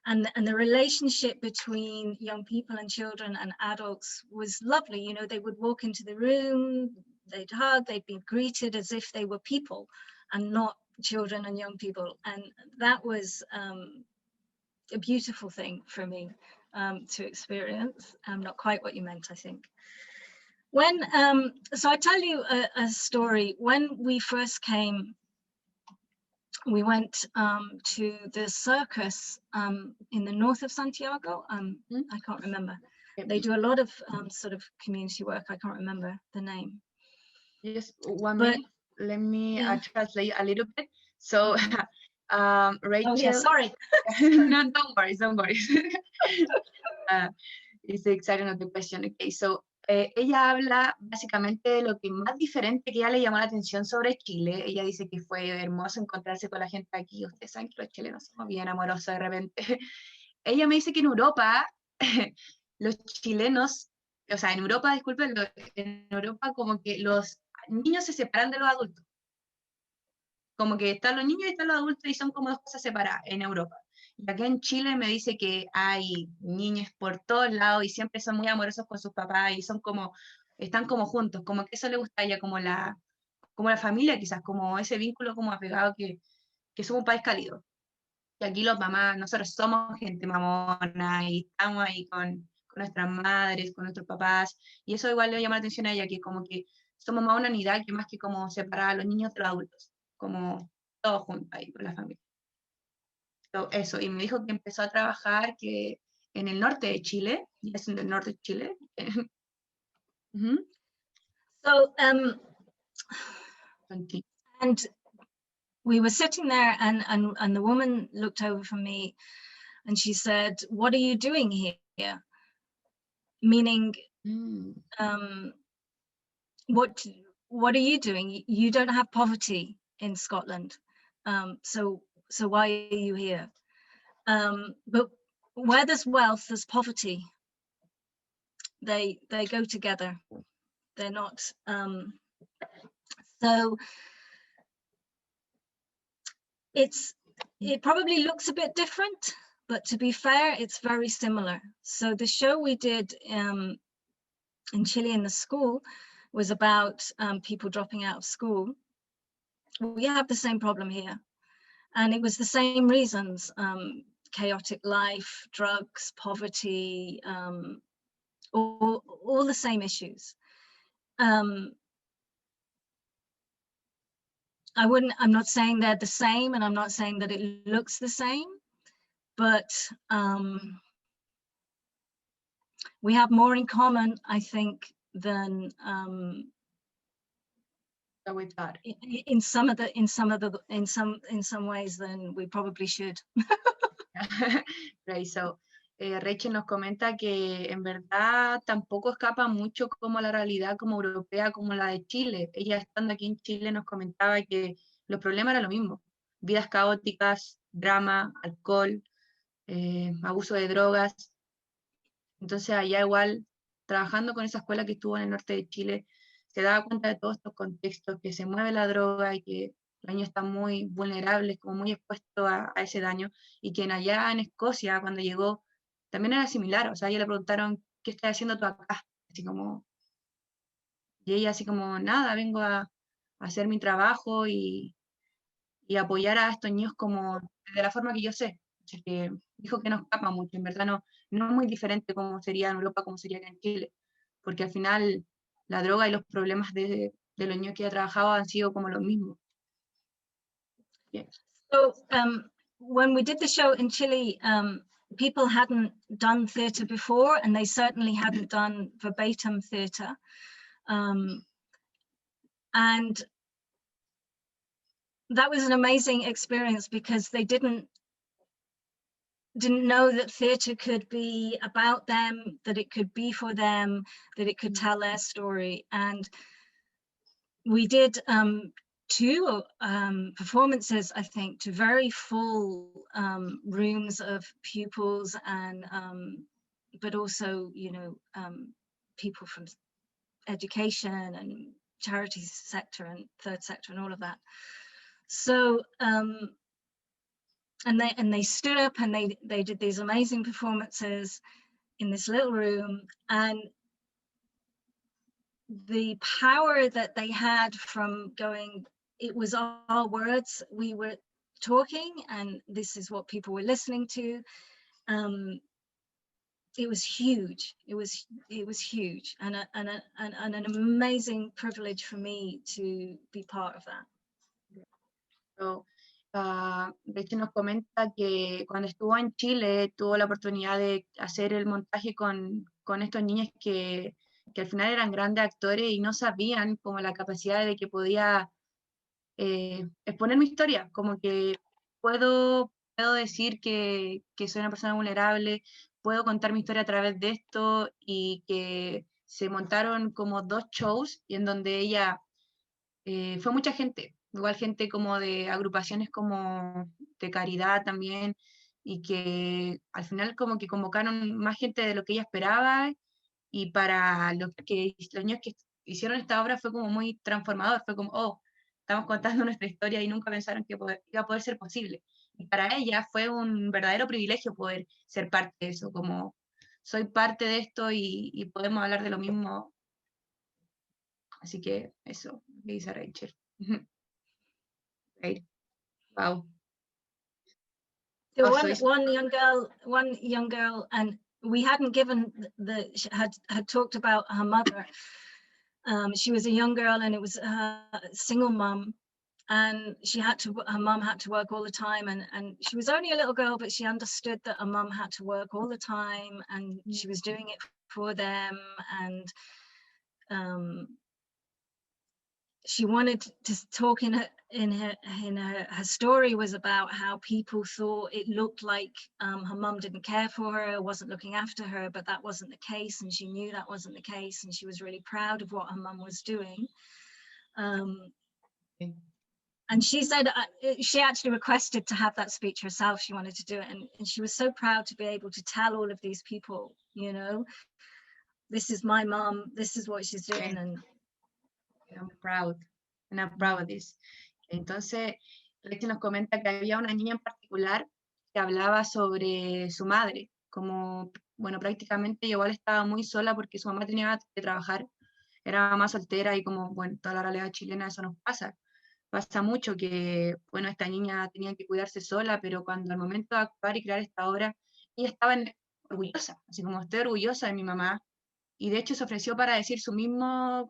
And the relationship between young people and children and adults was lovely. You know, they would walk into the room, they'd hug, they'd be greeted as if they were people and not children and young people. And that was a beautiful thing for me to experience. Not quite what you meant, I think. When, so I tell you a story. When we first came, we went to the circus in the north of Santiago. I can't remember. They do a lot of sort of community work. I can't remember the name.
Just 1 minute. Let me translate a little bit. So, Rachel.
Oh, yeah, sorry.
No, don't worry, don't worry. It's exciting of the question. Okay, so ella habla básicamente de lo que más diferente que ella le llamó la atención sobre Chile. Ella dice que fue hermoso encontrarse con la gente aquí. Ustedes saben que los chilenos somos bien amorosos de repente. Ella me dice que en Europa, los chilenos, o sea, en Europa, disculpen, en Europa como que los niños se separan de los adultos. Como que están los niños y están los adultos y son como dos cosas separadas en Europa. Y acá en Chile me dice que hay niños por todos lados y siempre son muy amorosos con sus papás y son como, están como juntos, como que eso le gusta a ella, como la familia quizás, como ese vínculo como apegado que somos un país cálido. Y aquí los mamás, nosotros somos gente mamona y estamos ahí con nuestras madres, con nuestros papás, y eso igual le llama la atención a ella, que como que somos más una unidad que más que como separar a los niños de los adultos, como todos juntos ahí con la familia. Eso, y me dijo que empezó a trabajar que en el norte de Chile, y es en el norte de Chile.
So, and we were sitting there and the woman looked over from me and she said, "What are you doing here?" Meaning, what are you doing? You don't have poverty in Scotland. So why are you here? But where there's wealth, there's poverty. They go together. They're not. So it probably looks a bit different, but to be fair, it's very similar. So the show we did in Chile in the school was about people dropping out of school. We have the same problem here. And it was the same reasons, chaotic life, drugs, poverty, all the same issues. I'm not saying they're the same, and I'm not saying that it looks the same, but we have more in common, I think, than
that we thought.
In some ways than we probably should.
Right, so Rachel nos comenta que en verdad tampoco escapa mucho como la realidad como europea como la de Chile. Ella estando aquí en Chile nos comentaba que los problemas eran lo mismo: vidas caóticas, drama, alcohol, abuso de drogas. Entonces allá igual, trabajando con esa escuela que estuvo en el norte de Chile, se daba cuenta de todos estos contextos, que se mueve la droga y que los niños están muy vulnerables, como muy expuestos a ese daño, y que allá en Escocia, cuando llegó, también era similar. O sea, a ella le preguntaron, ¿qué estás haciendo tú acá? Así como, y ella así como, nada, vengo a hacer mi trabajo y apoyar a estos niños como de la forma que yo sé. Así que dijo que no escapa mucho, en verdad no es muy diferente como sería en Europa, como sería acá en Chile, porque al final la droga y los problemas de los niños que ha trabajado han sido como los mismos. Yeah.
So when we did the show in Chile, people hadn't done theatre before, and they certainly hadn't done verbatim theatre. And that was an amazing experience because they didn't know that theatre could be about them, that it could be for them, that it could tell their story. And we did two performances, I think, to very full rooms of pupils and but also, you know, people from education and charities sector and third sector and all of that. So and they stood up and they did these amazing performances in this little room, and the power that they had from going, it was our words, we were talking, and this is what people were listening to. It was huge. It was huge, and an amazing privilege for me to be part of that.
So, Rachel nos comenta que cuando estuvo en Chile tuvo la oportunidad de hacer el montaje con estos niños que al final eran grandes actores y no sabían como la capacidad de que podía exponer mi historia, como que puedo decir que soy una persona vulnerable, puedo contar mi historia a través de esto, y que se montaron como 2 shows y en donde ella fue mucha gente, igual gente como de agrupaciones como de caridad también, y que al final como que convocaron más gente de lo que ella esperaba, y para los niños que hicieron esta obra fue como muy transformador, fue como, oh, estamos contando nuestra historia y nunca pensaron que iba a poder ser posible. Y para ella fue un verdadero privilegio poder ser parte de eso, como soy parte de esto y podemos hablar de lo mismo. Así que eso, dice Rachel. Great. Wow.
So one young girl, and we hadn't given had talked about her mother. She was a young girl, and it was a single mum, and her mum had to work all the time, and she was only a little girl, but she understood that her mum had to work all the time, and she was doing it for them, and she wanted to talk in her story was about how people thought it looked like her mum didn't care for her, wasn't looking after her, but that wasn't the case, and she knew that wasn't the case, and she was really proud of what her mum was doing. And she said she actually requested to have that speech herself. She wanted to do it, and she was so proud to be able to tell all of these people, you know, this is my mum, this is what she's doing, and
I'm proud of this. Entonces, Rachel nos comenta que había una niña en particular que hablaba sobre su madre, como, bueno, prácticamente igual estaba muy sola porque su mamá tenía que trabajar, era mamá soltera, y como, bueno, toda la realidad chilena eso nos pasa mucho, que, bueno, esta niña tenía que cuidarse sola, pero cuando al momento de actuar y crear esta obra, ella estaba orgullosa, así como estoy orgullosa de mi mamá, y de hecho se ofreció para decir su mismo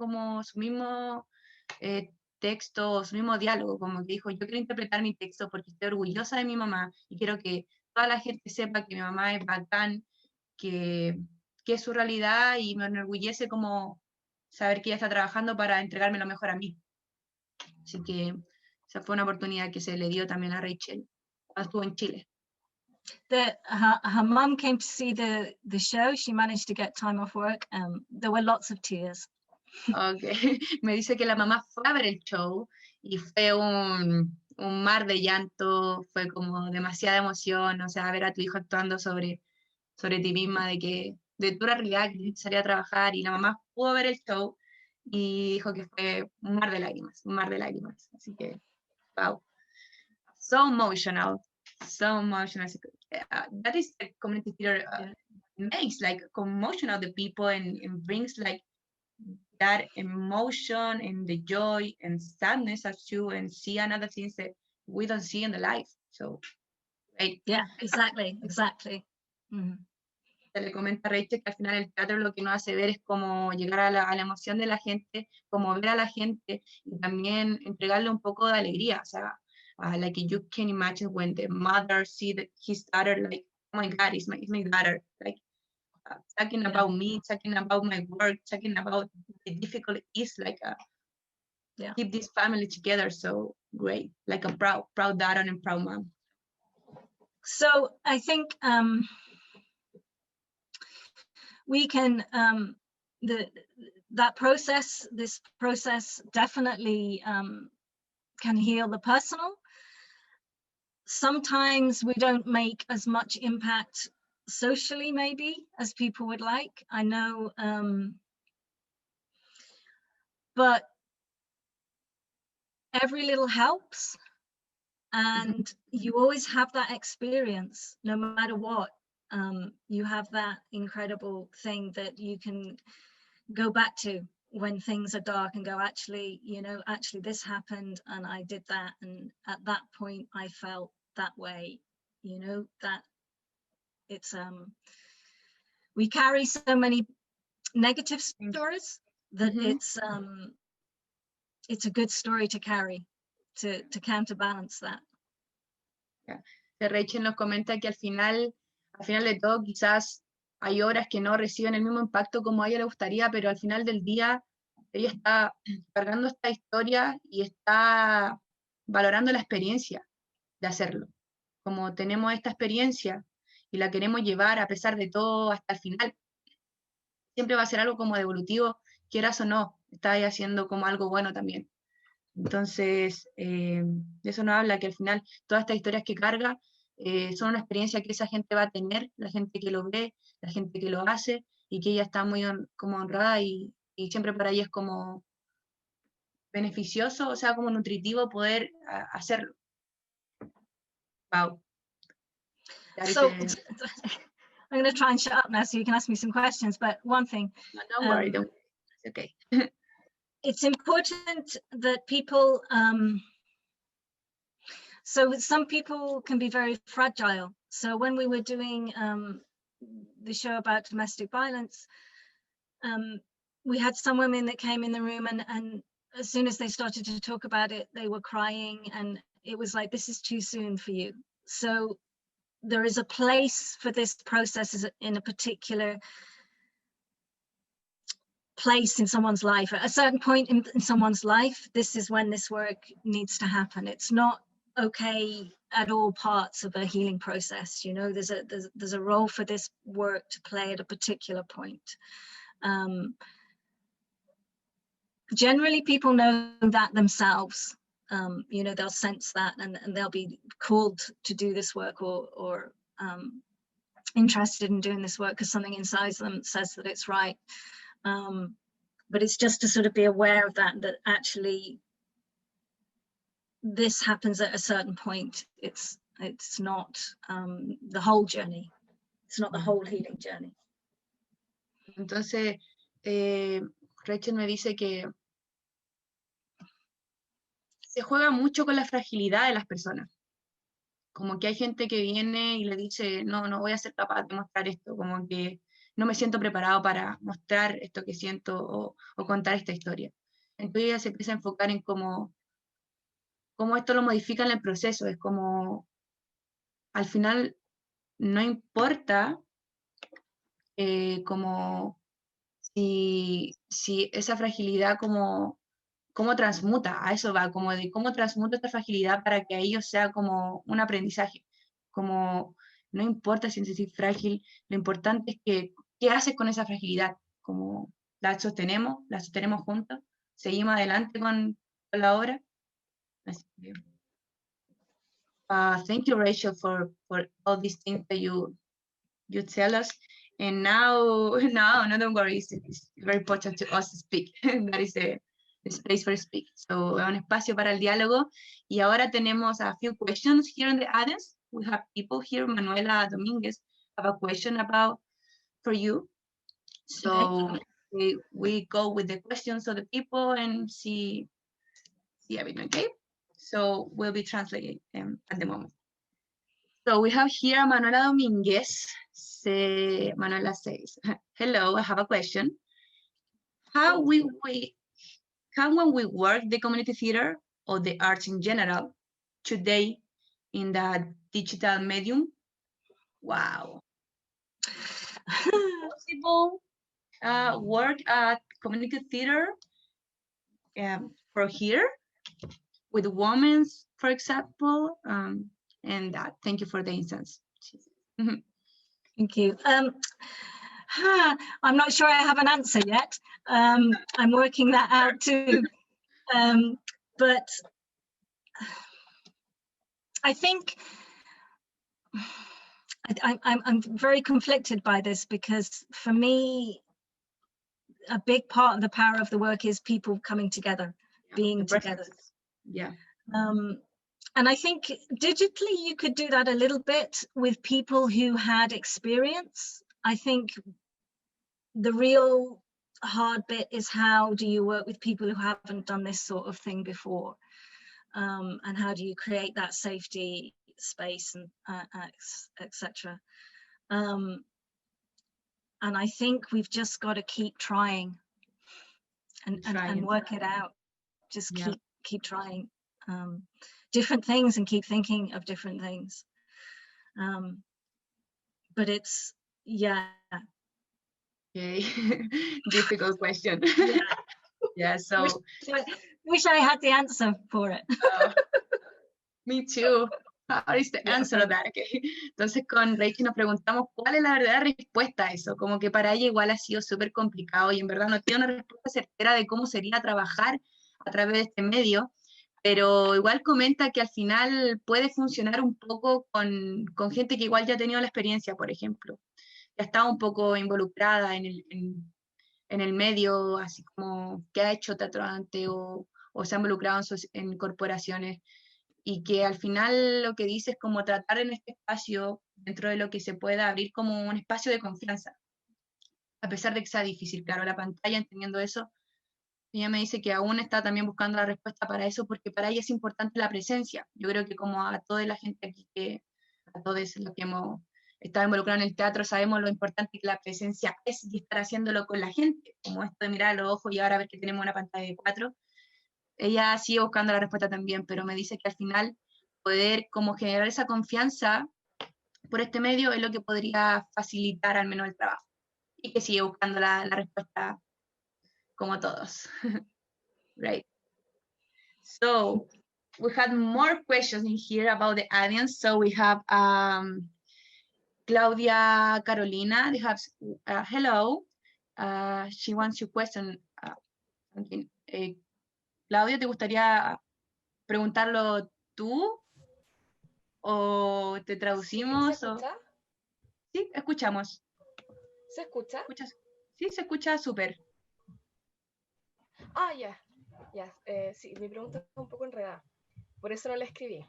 texto, su mismo diálogo, como que dijo, yo quiero interpretar mi texto porque estoy orgullosa de mi mamá, y quiero que toda la gente sepa que mi mamá es bacán, que es su realidad, y me enorgullece como saber que ella está trabajando para entregarme lo mejor a mí. Así que esa fue una oportunidad que se le dio también a Rachel cuando estuvo en Chile.
Her mum came to see the show. She managed to get time off work. There were lots of tears.
Okay. Me dice que la mamá fue a ver el show y fue un mar de llanto, fue como demasiada emoción, o sea, ver a tu hijo actuando sobre ti misma, de tu realidad, que salía a trabajar, y la mamá pudo ver el show y dijo que fue un mar de lágrimas, así que, wow, so emotional. That is the community theater makes, like, emotional the people, and brings like that emotion and the joy and sadness as you, and see another things that we don't see in the life. So, right.
Yeah, exactly.
Se le comenta a Rachel que al final el teatro lo que nos hace ver es como llegar a la emoción de la gente, como ver a la gente, y también entregarle un poco de alegría. O sea, like you can imagine when the mother see his daughter, like, oh my God, it's my daughter, like talking about me, talking about my work, talking about the difficult it is, like keep this family together. So great, like a proud daughter and proud mom.
So I think we can this process definitely can heal the personal. Sometimes we don't make as much impact socially, maybe, as people would like. I know, but every little helps, and you always have that experience, no matter what. You have that incredible thing that you can go back to when things are dark and go, actually, you know, actually this happened and I did that, and at that point I felt that way, you know, that it's we carry so many negative stories that it's a good story to carry to counterbalance that.
Rachel nos comenta que al final de todo quizás hay obras que no reciben el mismo impacto como a ella le gustaría, pero al final del día ella está cargando esta historia y está valorando la experiencia de hacerlo. Como tenemos esta experiencia y la queremos llevar a pesar de todo hasta el final, siempre va a ser algo como devolutivo, quieras o no, está ahí haciendo como algo bueno también. Entonces, de eso nos habla, que al final todas estas historias que carga son una experiencia que esa gente va a tener, la gente que lo ve, la gente que lo hace, y que ella está muy como honrada y siempre para ella es como beneficioso, o sea, como nutritivo poder hacerlo. Wow.
So I'm going to try and shut up now so you can ask me some questions, but one thing.
No, don't worry, don't worry. It's okay.
It's important that people, so some people can be very fragile. So when we were doing the show about domestic violence, we had some women that came in the room, and as soon as they started to talk about it, they were crying, and it was like, this is too soon for you. So there is a place for this process in a particular place in someone's life. At a certain point in someone's life, this is when this work needs to happen. It's not okay at all parts of a healing process. You know, there's a role for this work to play at a particular point. Generally, people know that themselves. You know, they'll sense that, and they'll be called to do this work or interested in doing this work because something inside them says that it's right. But it's just to sort of be aware of that actually this happens at a certain point. It's not the whole journey. It's not the whole healing journey.
Entonces, Rachel me dice que se juega mucho con la fragilidad de las personas. Como que hay gente que viene y le dice, no voy a ser capaz de mostrar esto, como que no me siento preparado para mostrar esto que siento o contar esta historia. Entonces ella se empieza a enfocar en cómo esto lo modifica en el proceso. Es como, al final, no importa como si esa fragilidad cómo transmuta, a eso va, como de cómo transmuta esta fragilidad para que a ellos sea como un aprendizaje. Como no importa si es frágil, lo importante es que qué haces con esa fragilidad, como la sostenemos juntos, seguimos adelante con la obra. Así que, thank you, Rachel, for all these things that you tell us. And now, no, don't worry, it's very important to us to speak. That is the space for speak. So, un espacio para el diálogo. Y ahora tenemos a few questions here in the audience. We have people here. Manuela Dominguez have a question for you. So we go with the questions of the people and see everything, okay? So we'll be translating them at the moment. So we have here Manuela Dominguez. Manuela says, hello, I have a question. How when we work the community theater or the arts in general today in the digital medium? Wow. Possible work at community theater for here with women, for example, and that. Thank you for the instance.
Thank you. I'm not sure I have an answer yet. I'm working that out too. But I think I'm very conflicted by this, because for me, a big part of the power of the work is people coming together, being together.
Yeah.
And I think digitally you could do that a little bit with people who had experience. I think the real hard bit is, how do you work with people who haven't done this sort of thing before? And how do you create that safety space, and etc. And I think we've just got to keep trying and work it out. Just keep trying different things and keep thinking of different things. But it's, yeah.
Okay, difficult question. Yeah, so.
Wish I had the answer for it.
Me too. What is the answer to that? Okay. Entonces con Rachel nos preguntamos cuál es la verdadera respuesta a eso, como que para ella igual ha sido súper complicado y en verdad no tiene una respuesta certera de cómo sería trabajar a través de este medio, pero igual comenta que al final puede funcionar un poco con gente que igual ya ha tenido la experiencia, por ejemplo, ya está un poco involucrada en el medio, así como que ha hecho teatro antes o se ha involucrado en corporaciones, y que al final lo que dice es como tratar en este espacio, dentro de lo que se pueda abrir, como un espacio de confianza, a pesar de que sea difícil. Claro, la pantalla, entendiendo eso, ella me dice que aún está también buscando la respuesta para eso, porque para ella es importante la presencia. Yo creo que como a toda la gente aquí, a todos los que hemos estado involucrados en el teatro, sabemos lo importante que la presencia es, y estar haciéndolo con la gente, como esto de mirar a los ojos y ahora ver que tenemos una pantalla de 4. Ella sigue buscando la respuesta también, pero me dice que al final poder como generar esa confianza por este medio es lo que podría facilitar al menos el trabajo, y que sigue buscando la respuesta como todos. Right. So we had more questions in here about the audience. So we have Claudia Carolina. They have hello. She wants to question something. Claudia, ¿te gustaría preguntarlo tú? ¿O te traducimos?
¿Se escucha?
Sí, escuchamos.
¿Se escucha?
¿Escuchas? Sí, se escucha súper.
Ah, ya. Sí, mi pregunta es un poco enredada. Por eso no la escribí.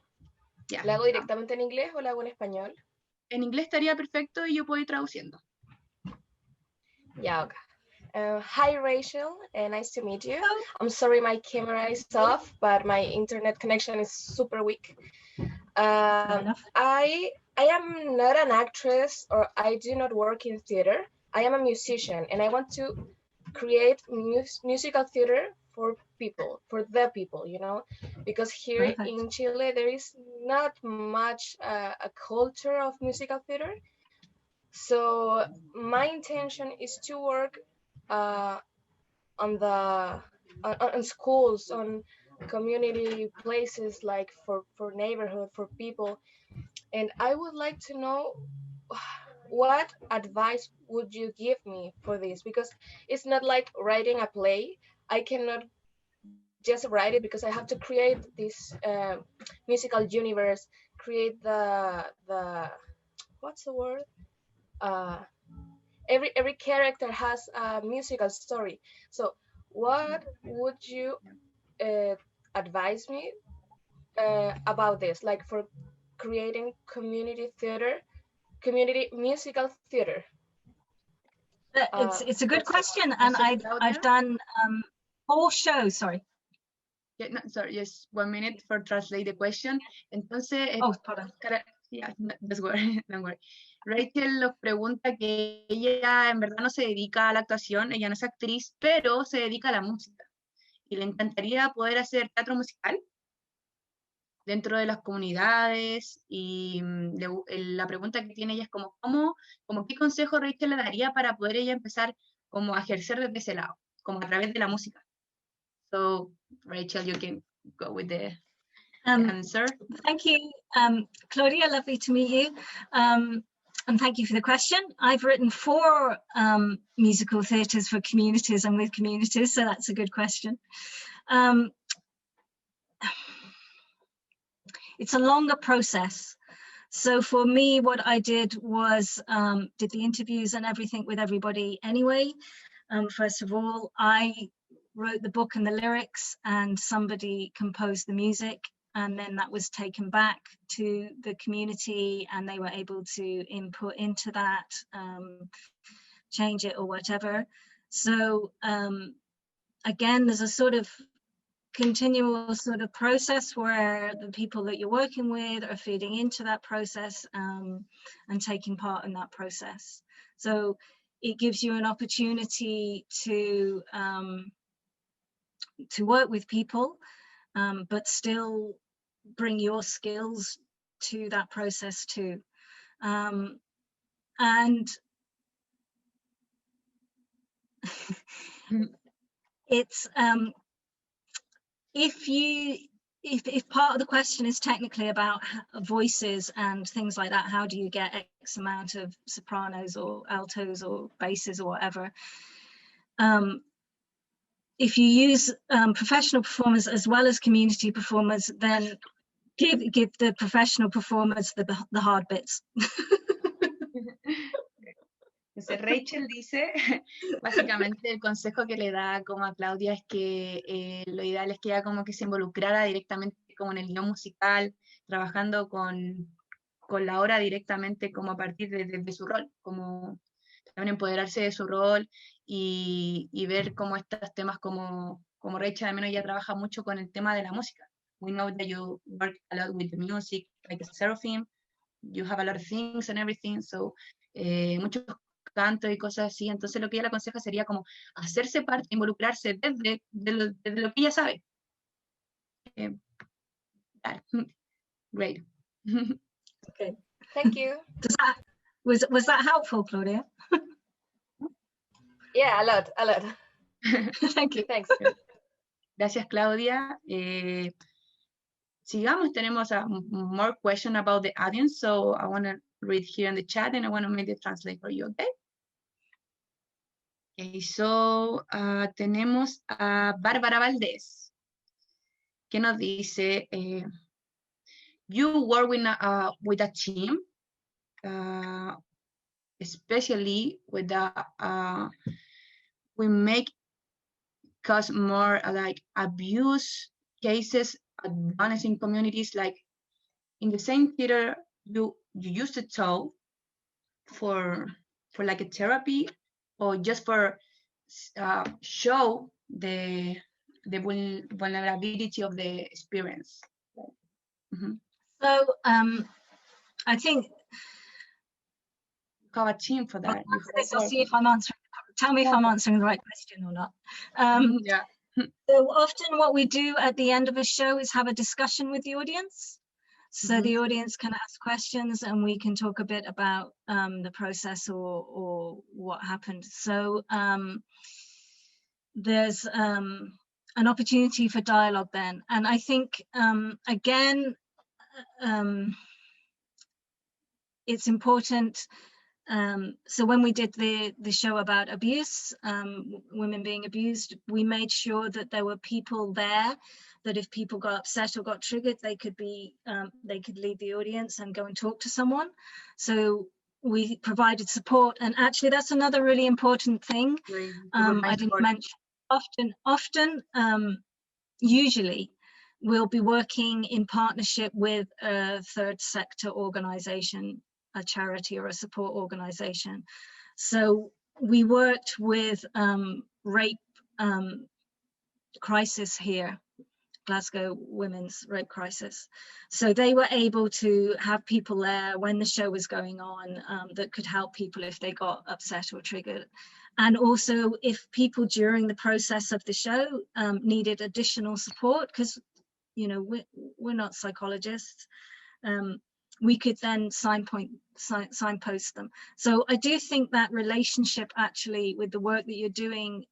Yeah.
¿La hago directamente en inglés o la hago en español?
En inglés estaría perfecto y yo puedo ir traduciendo.
Yeah, okay. Hi Rachel, nice to meet you. I'm sorry my camera is off, but my internet connection is super weak. I am not an actress, or I do not work in theater. I am a musician, and I want to create musical theater for people, for the people, you know, because here in Chile there is not much a culture of musical theater. So my intention is to work on schools, on community places, like for neighborhood, for people. And I would like to know, what advice would you give me for this? Because it's not like writing a play. I cannot just write it, because I have to create this musical universe, create the what's the word? Every character has a musical story. So what would you advise me about this, like for creating community theater, community musical theater?
It's a good question, and I've done 4 shows. Sorry.
Yeah, no, sorry, just 1 minute for translate the question. Entonces,
pardon.
Yeah, don't worry. Rachel nos pregunta que ella en verdad no se dedica a la actuación, ella no es actriz, pero se dedica a la música. Y le encantaría poder hacer teatro musical dentro de las comunidades, y la pregunta que tiene ella es como qué consejo Rachel le daría para poder ella empezar como a ejercer desde ese lado, como a través de la música. So, Rachel, you can go with the answer.
Thank you, Claudia, lovely to meet you. And thank you for the question. I've written 4 musical theatres for communities and with communities, so that's a good question. it's a longer process. So for me, what I did was did the interviews and everything with everybody anyway. First of all, I wrote the book and the lyrics, and somebody composed the music, and then that was taken back to the community, and they were able to input into that, change it or whatever. So again, there's a sort of continual sort of process where the people that you're working with are feeding into that process and taking part in that process. So it gives you an opportunity to work with people, but still bring your skills to that process too. And it's if part of the question is technically about voices and things like that, how do you get X amount of sopranos or altos or basses or whatever? If you use professional performers as well as community performers, then give the professional performers the hard bits.
Entonces Rachel dice, básicamente el consejo que le da como a Claudia es que lo ideal es que ella como que se involucrara directamente como en el guión musical, trabajando con la obra directamente como a partir de su rol, como también empoderarse de su rol y ver cómo estos temas como Rachel, al menos ella trabaja mucho con el tema de la música. We know that you work a lot with the music, like a Seraphim, you have a lot of things and everything, so muchos cantos y cosas así, entonces lo que ella le aconseja sería como hacerse parte, involucrarse desde lo que ella sabe. Great.
Okay,
Thank you.
Was that helpful, Claudia?
Yeah, a lot.
Thank you.
Thanks.
Gracias, Claudia. Sigamos, tenemos more question about the audience, so I want to read here in the chat and I want to make the translate for you, okay? Okay, so tenemos a Bárbara Valdés, que nos dice, you work with a team, especially with we make cause more like abuse cases advanced in communities, like in the same theater you used to talk for like a therapy or just for show the vulnerability of the experience. Mm-hmm.
So I think
have a team for that.
I'll see if I'm answering. Tell me if I'm answering the right question or not.
Yeah.
So often what we do at the end of a show is have a discussion with the audience. So the audience can ask questions and we can talk a bit about the process or what happened. So there's an opportunity for dialogue then. And I think, again, it's important. So when we did the show about abuse, women being abused, we made sure that there were people there, that if people got upset or got triggered, they could leave the audience and go and talk to someone. So we provided support, and actually that's another really important thing. I didn't mention often usually we'll be working in partnership with a third sector organization, a charity or a support organization. So we worked with rape crisis here, Glasgow women's rape crisis. So they were able to have people there when the show was going on that could help people if they got upset or triggered. And also if people during the process of the show needed additional support, because we're not psychologists, we could then signpost them. So I do think that relationship actually with the work that you're doing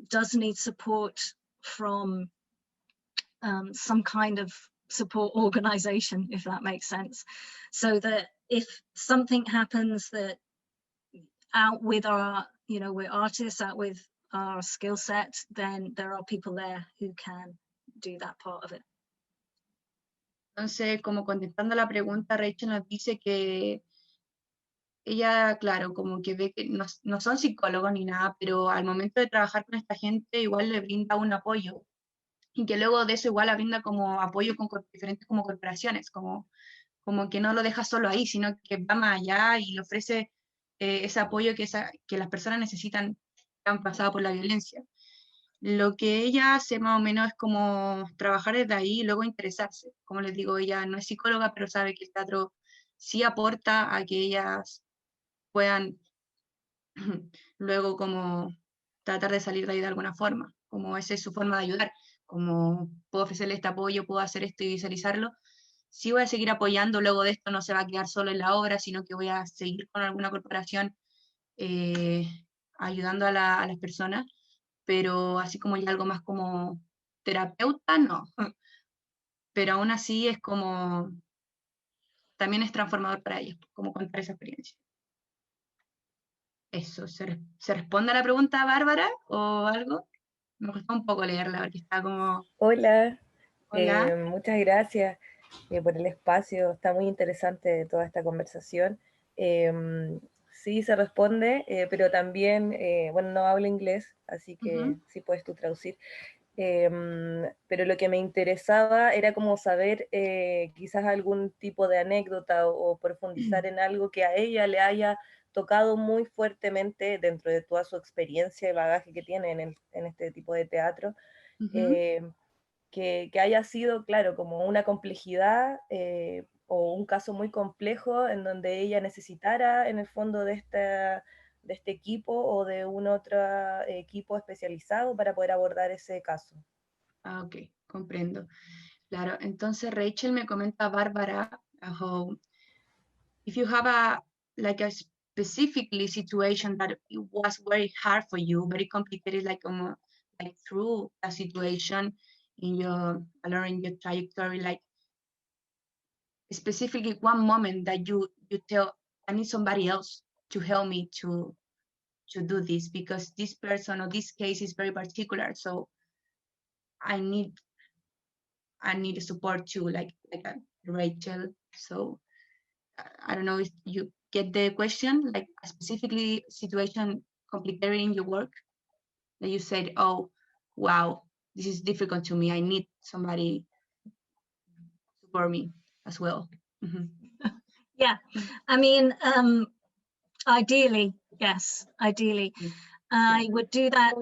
does need support from some kind of support organization, if that makes sense. So that if something happens that out with our, we're artists, out with our skill set, then there are people there who can do that part of it.
Entonces, como contestando la pregunta, Rachel nos dice que ella, claro, como que ve que no son psicólogos ni nada, pero al momento de trabajar con esta gente igual le brinda un apoyo, y que luego de eso igual la brinda como apoyo con diferentes como corporaciones, como que no lo deja solo ahí, sino que va más allá y le ofrece ese apoyo que las personas necesitan que han pasado por la violencia. Lo que ella hace más o menos es como trabajar desde ahí y luego interesarse. Como les digo, ella no es psicóloga, pero sabe que el teatro sí aporta a que ellas puedan luego como tratar de salir de ahí de alguna forma, como esa es su forma de ayudar, como puedo ofrecerle este apoyo, puedo hacer esto y visualizarlo. Sí voy a seguir apoyando, luego de esto no se va a quedar solo en la obra, sino que voy a seguir con alguna corporación ayudando a las personas, pero así como ya algo más como terapeuta, no. Pero aún así es como, también es transformador para ellos, como contar esa experiencia. Eso, ¿se responde a la pregunta, Bárbara, o algo? Me costó un poco leerla, porque está como...
Hola,
Hola.
muchas gracias por el espacio, está muy interesante toda esta conversación. Sí, se responde, pero también, bueno, no hablo inglés, así que sí puedes tú traducir. Pero lo que me interesaba era como saber quizás algún tipo de anécdota o profundizar en algo que a ella le haya tocado muy fuertemente dentro de toda su experiencia y bagaje que tiene en este tipo de teatro, que haya sido, claro, como una complejidad o un caso muy complejo en donde ella necesitara en el fondo de este equipo o de un otro equipo especializado para poder abordar ese caso.
Ah, ok, comprendo. Claro, entonces Rachel me comenta, Bárbara, how if you have a specifically situation that it was very hard for you, very complicated, like through a situation in your trajectory, like specifically one moment that you tell, I need somebody else to help me to do this, because this person or this case is very particular, so I need support too, like a Rachel. So I don't know if you get the question, like a specifically situation complicated in your work that you said, oh, wow, this is difficult to me. I need somebody to support me as well.
Yeah, I mean, ideally, yes, ideally. I would do that,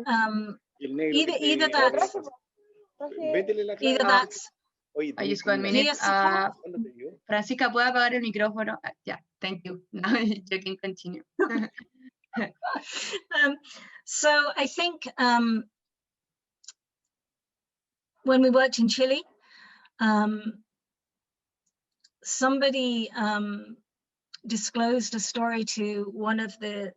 either that's
just 1 minute. Francisca, ¿puedo apagar el micrófono? Yeah, thank you. Now you can continue.
So I think when we worked in Chile, somebody disclosed a story to one of the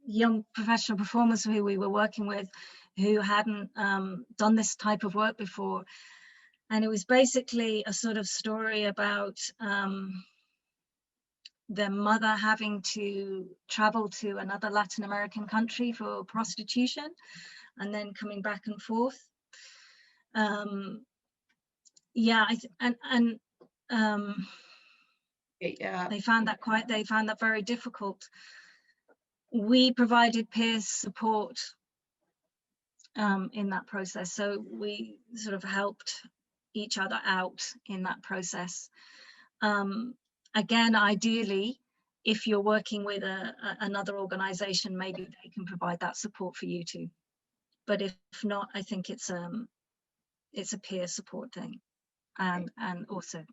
young professional performers who we were working with, who hadn't done this type of work before. And it was basically a sort of story about their mother having to travel to another Latin American country for prostitution and then coming back and forth. Yeah, they found that very difficult. We provided peer support in that process, so we sort of helped each other out in that process. Again, ideally, if you're working with another organization, maybe they can provide that support for you too. But if not, I think it's a peer support thing, and also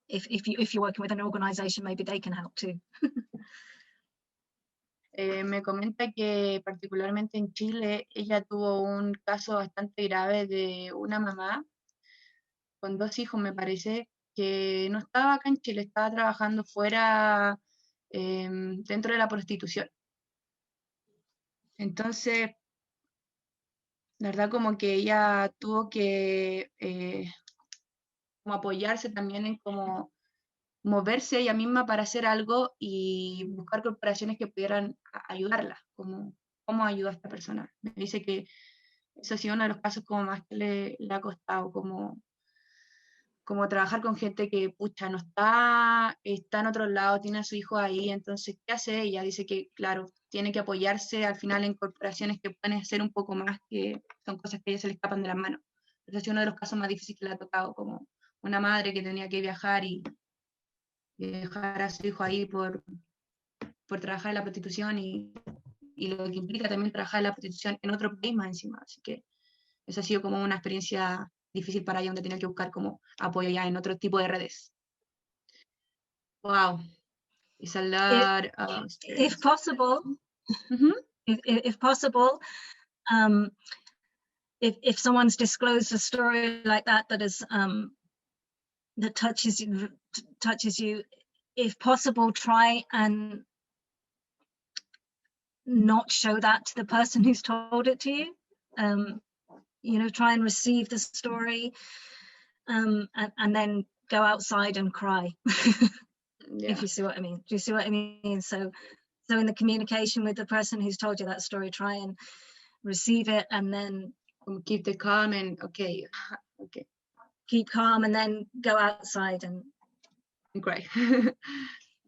if you're working with an organization, maybe they can help too.
Me comenta que particularmente en Chile ella tuvo un caso bastante grave de una mamá con 2 hijos, me parece, que no estaba acá en Chile, estaba trabajando fuera dentro de la prostitución. Entonces, la verdad como que ella tuvo que como apoyarse también en como moverse ella misma para hacer algo y buscar corporaciones que pudieran ayudarla, como cómo ayuda a esta persona. Me dice que Eso ha sido uno de los casos como más que le ha costado, como trabajar con gente que, pucha, no está en otro lado, tiene a su hijo ahí, entonces, ¿qué hace ella? Dice que, claro, tiene que apoyarse al final en corporaciones que pueden hacer un poco más, que son cosas que a ella se le escapan de las manos. Ese ha sido uno de los casos más difíciles que le ha tocado, como una madre que tenía que viajar y dejar a su hijo ahí por trabajar en la prostitución y lo que implica también trabajar en la prostitución en otro país más encima. Así que esa ha sido como una experiencia difícil para ella, donde tenía que buscar como apoyo ya en otro tipo de redes. Wow, it's a lot of
if possible, if possible, if someone's disclosed a story like that is that touches you, if possible, try and not show that to the person who's told it to you. You know, try and receive the story, and then go outside and cry.
Yeah.
If you see what I mean. Do you see what I mean? So in the communication with the person who's told you that story, try and receive it, and then
keep the calm and okay,
keep calm, and then go outside and
cry.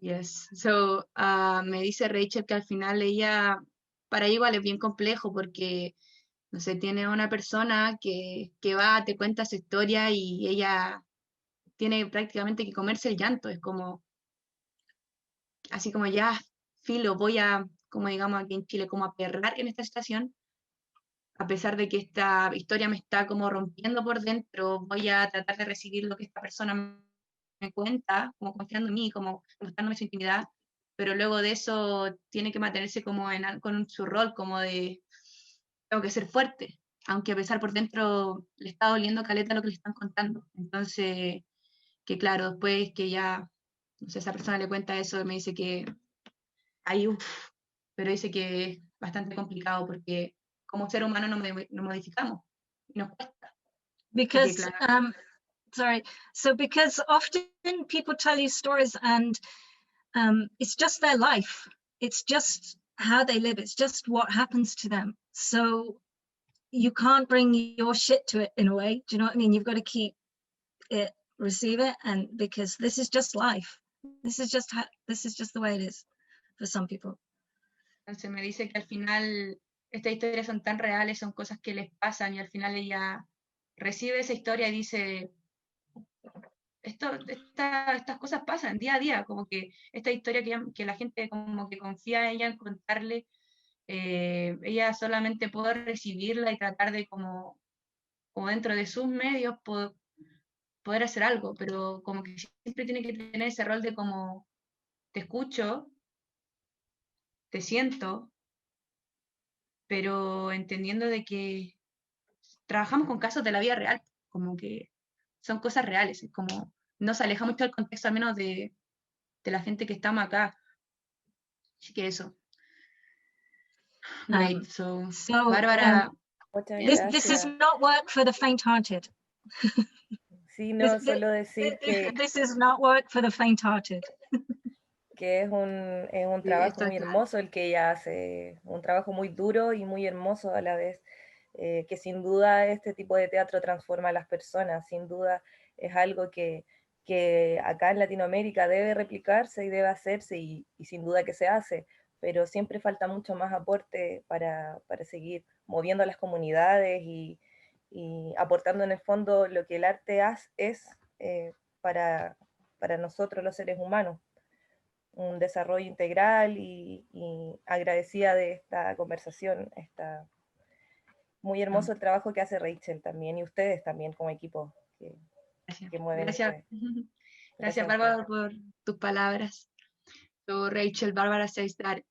Yes. So me dice Rachel que al final para ella igual es bien complejo porque, no sé, tiene una persona que va, te cuenta su historia y ella tiene prácticamente que comerse el llanto. Es como, así como ya, filo, voy a, como digamos aquí en Chile, como a perrar en esta situación, a pesar de que esta historia me está como rompiendo por dentro, voy a tratar de recibir lo que esta persona me cuenta, como confiando en mí, como mostrándome su intimidad, pero luego de eso tiene que mantenerse como con su rol, como de, tengo que ser fuerte, aunque a pesar por dentro le está doliendo caleta lo que le están contando. Entonces, que claro, después que ya, no sé, esa persona le cuenta eso, me dice que hay pero dice que es bastante complicado porque como ser humano nos modificamos y nos cuesta.
Because because often people tell you stories and it's just their life, it's just how they live, it's just what happens to them, so you can't bring your shit to it in a way. Do you know what I mean? You've got to keep it, receive it, and because this is just life, this is just the way it is for some people.
Entonces me dice que al final estas historias son tan reales, son cosas que les pasan, y al final ella recibe esa historia y dice, estas cosas pasan día a día, como que esta historia que la gente como que confía en ella en contarle, ella solamente puede recibirla y tratar de como dentro de sus medios poder hacer algo, pero como que siempre tiene que tener ese rol de como, te escucho, te siento, pero entendiendo de que trabajamos con casos de la vida real, como que son cosas reales, como no se aleja mucho del contexto, al menos de la gente que estamos acá. Así que eso. Great, so Bárbara.
This is not work for the faint-hearted.
Sí, no, solo decir que
this is not work for the faint-hearted.
Que es un trabajo muy hermoso el que ella hace, un trabajo muy duro y muy hermoso a la vez, que sin duda este tipo de teatro transforma a las personas, sin duda es algo que acá en Latinoamérica debe replicarse y debe hacerse, y sin duda que se hace, pero siempre falta mucho más aporte para seguir moviendo a las comunidades y aportando en el fondo lo que el arte es para nosotros los seres humanos. Un desarrollo integral y agradecida de esta conversación. Está muy hermoso el trabajo que hace Rachel también, y ustedes también como equipo que mueven.
Gracias Bárbara por tus palabras. So Rachel, Barbara says that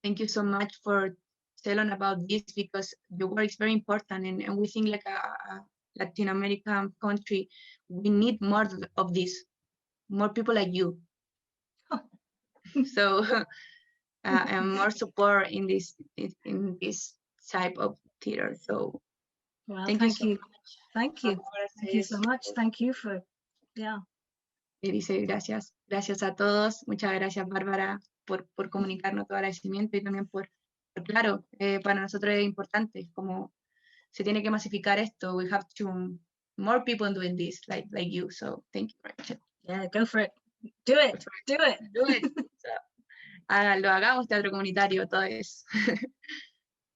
thank you so much for telling about this, because your work is very important, and we think like a Latin American country, we need more of this, more people like you. So and more support in this type of theater. So
well,
thank you so
much. Thank you for
Y dice gracias a todos, muchas gracias Bárbara por comunicarnos todo agradecimiento, y también por claro, para nosotros es importante como se tiene que masificar esto. We have to more people doing this like you. So thank you, Rachel.
Yeah, go for it. Do it. Do it.
Do it. So, lo hagamos teatro comunitario, todo eso.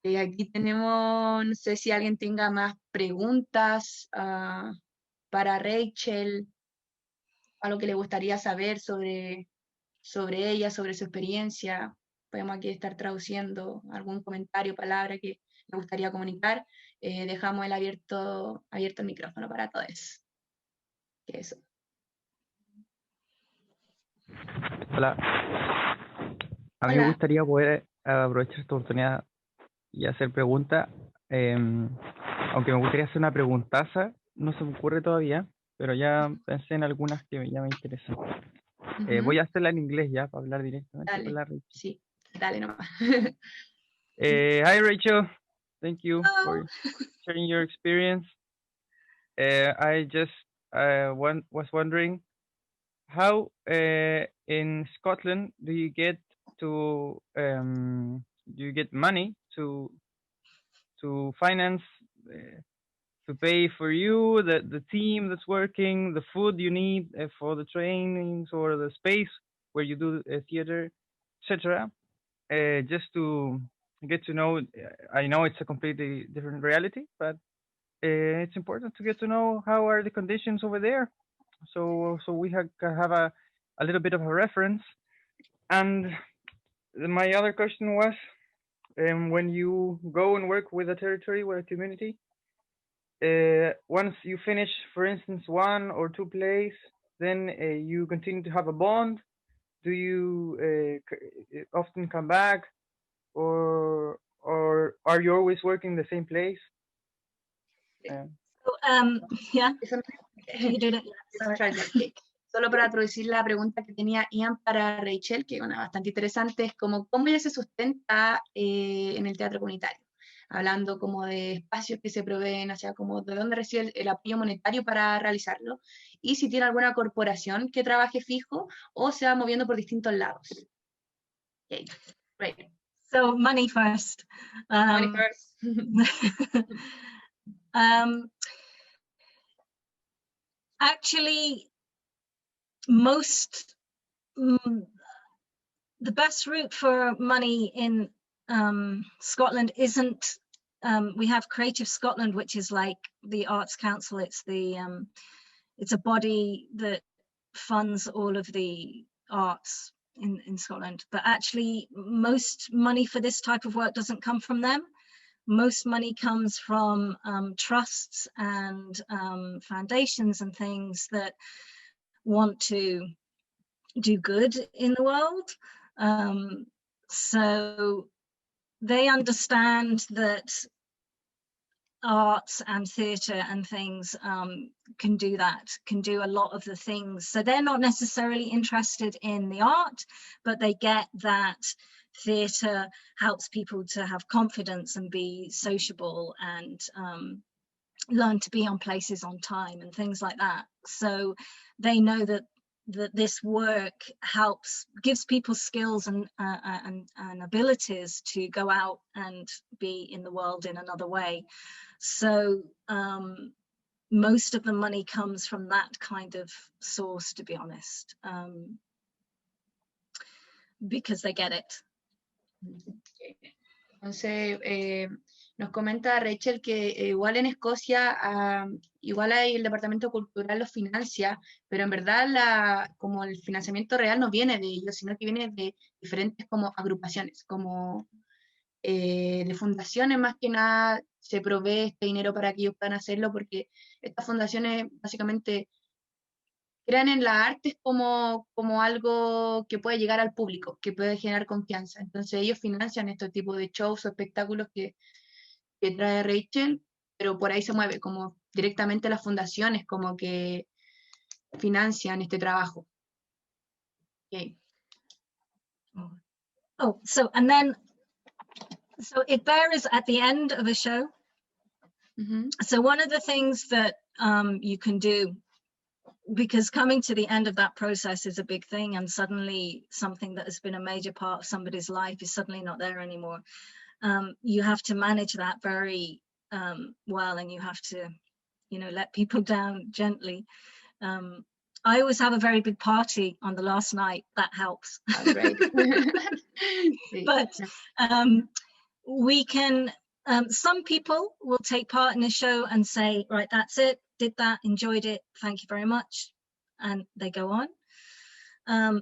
Aquí tenemos, no sé si alguien tenga más preguntas para Rachel, algo que le gustaría saber sobre ella, sobre su experiencia. Podemos aquí estar traduciendo algún comentario, palabra que me gustaría comunicar. Dejamos el abierto el micrófono para todos. Eso.
Hola. A mí me gustaría poder aprovechar esta oportunidad y hacer preguntas. Aunque me gustaría hacer una preguntaza, no se me ocurre todavía, pero ya pensé en algunas que ya me interesan. Voy a hacerla en inglés ya, para hablar directamente con la Rachel.
Sí, dale nomás.
Hi Rachel, thank you for sharing your experience. I just was wondering, how in Scotland do you get money to finance, to pay for you, the team that's working, the food you need for the trainings, or the space where you do theater, etc. Just to get to know, I know it's a completely different reality, but it's important to get to know how are the conditions over there, so we can have a little bit of a reference. And my other question was, when you go and work with a territory, with a community, once you finish, for instance, 1 or 2 plays, then you continue to have a bond. Do you often come back, or are you always working the same place?
Yeah. You did it.
Solo para traducir la pregunta que tenía Ian para Rachel, que es una bastante interesante, es como cómo ella se sustenta en el teatro comunitario, hablando como de espacios que se proveen, o sea, como de dónde recibe el apoyo monetario para realizarlo, y si tiene alguna corporación que trabaje fijo o se va moviendo por distintos lados. Okay. Right.
So money first.
Money first.
Actually, the best route for money in Scotland isn't, we have Creative Scotland, which is like the Arts Council. It's a body that funds all of the arts in Scotland, but actually most money for this type of work doesn't come from them. Most money comes from trusts and foundations and things that want to do good in the world. So they understand that arts and theatre and things can do a lot of the things. So they're not necessarily interested in the art, but they get that theatre helps people to have confidence and be sociable and learn to be on places on time and things like that. So they know that this work gives people skills and abilities to go out and be in the world in another way. So most of the money comes from that kind of source, to be honest, because they get it.
Entonces, nos comenta Rachel que igual en Escocia, igual hay el departamento cultural los financia, pero en verdad como el financiamiento real no viene de ellos, sino que viene de diferentes como agrupaciones, como de fundaciones. Más que nada se provee este dinero para que ellos puedan hacerlo, porque estas fundaciones básicamente crean en las artes como algo que puede llegar al público, que puede generar confianza. Entonces ellos financian este tipo de shows o espectáculos que trae Rachel, pero por ahí se mueve, como directamente las fundaciones como que financian este trabajo. Okay.
Oh, so it varies at the end of a show.
Mm-hmm.
So one of the things that you can do, because coming to the end of that process is a big thing, and suddenly something that has been a major part of somebody's life is suddenly not there anymore. You have to manage that very well, and you have to, you know, let people down gently. I always have a very big party on the last night. That helps.
Oh, great.
But we can, some people will take part in a show and say, right, that's it, did that, enjoyed it, thank you very much, and they go on.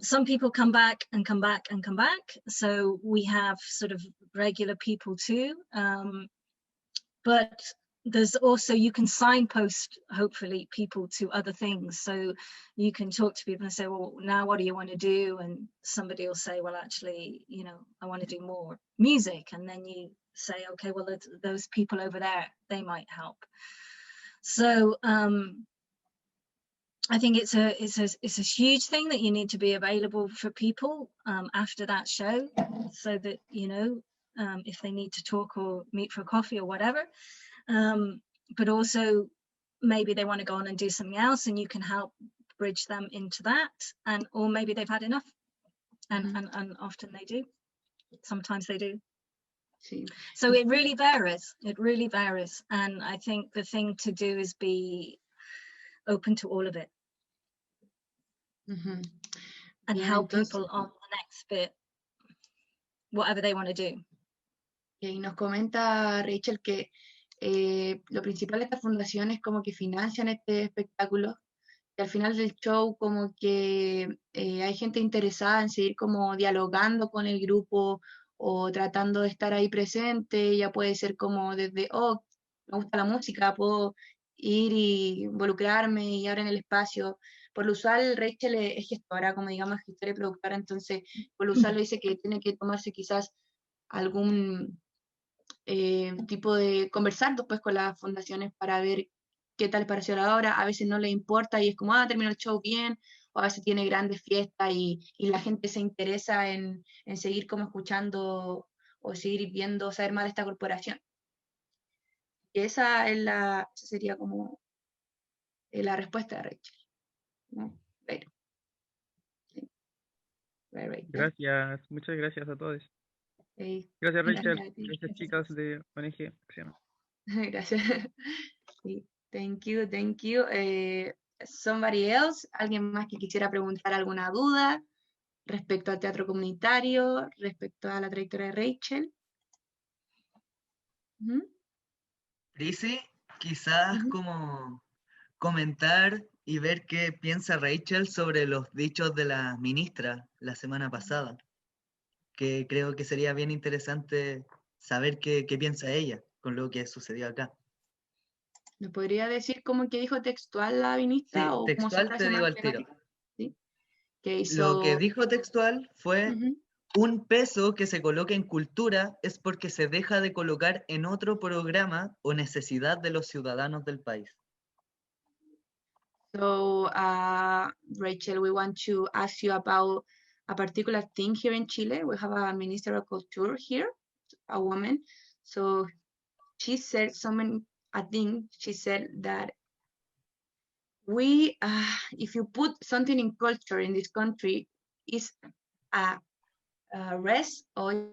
Some people come back and come back and come back, so we have sort of regular people too, but there's also, you can signpost hopefully people to other things, so you can talk to people and say, well, now what do you want to do? And somebody will say, well, actually, you know, I want to do more music, and then you say, okay, well, those people over there, they might help. So I think it's a huge thing that you need to be available for people after that show, so that, you know, if they need to talk or meet for a coffee or whatever, but also maybe they want to go on and do something else, and you can help bridge them into that, and or maybe they've had enough, and often they do, sometimes they do. So it really varies, and I think the thing to do is be open to all of it. And help people on the next bit, whatever they want to do.
Y nos comenta Rachel que lo principal de esta fundación es como que financian este espectáculo, y al final del show como que hay gente interesada en seguir como dialogando con el grupo o tratando de estar ahí presente. Ya puede ser como desde, oh, me gusta la música, puedo ir y involucrarme y abren el espacio. Por lo usual Rachel es gestora, como digamos, gestora y productora, entonces por lo usual dice que tiene que tomarse quizás algún tipo de conversar después con las fundaciones para ver qué tal pareció la obra. A veces no le importa y es como, terminó el show bien, o a veces tiene grandes fiestas y la gente se interesa en seguir como escuchando o seguir viendo, saber más de esta corporación. Y esa sería como la respuesta de Rachel. ¿No? Pero, sí.
Gracias, muchas gracias a todos.
Sí.
Gracias, Rachel. Gracias, chicas de ONG Acción.
Gracias. Sí. Thank you, thank you. Somebody else, alguien más que quisiera preguntar alguna duda respecto al teatro comunitario, respecto a la trayectoria de Rachel.
Prisi, quizás como comentar y ver qué piensa Rachel sobre los dichos de la ministra la semana pasada, que creo que sería bien interesante saber qué piensa ella con lo que sucedió acá.
¿Me podría decir cómo que dijo textual la ministra?
Sí,
o
textual te digo al tiro.
¿Sí? Que hizo...
Lo que dijo textual fue: un peso que se coloca en cultura es porque se deja de colocar en otro programa o necesidad de los ciudadanos del país.
So, Rachel, we want to ask you about a particular thing here in Chile. We have a Minister of Culture here, a woman. So she said she said that we, if you put something in culture in this country, is a rest or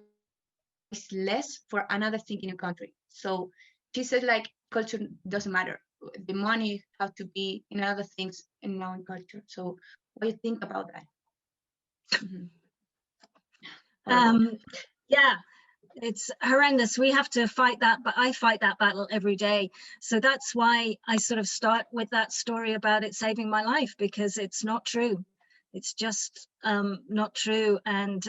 is less for another thing in a country. So she said, like, culture doesn't matter. The money has to be in other things in our culture. So what do you think about that?
Yeah, it's horrendous. We have to fight that, but I fight that battle every day. So that's why I sort of start with that story about it saving my life, because it's not true. It's just not true. And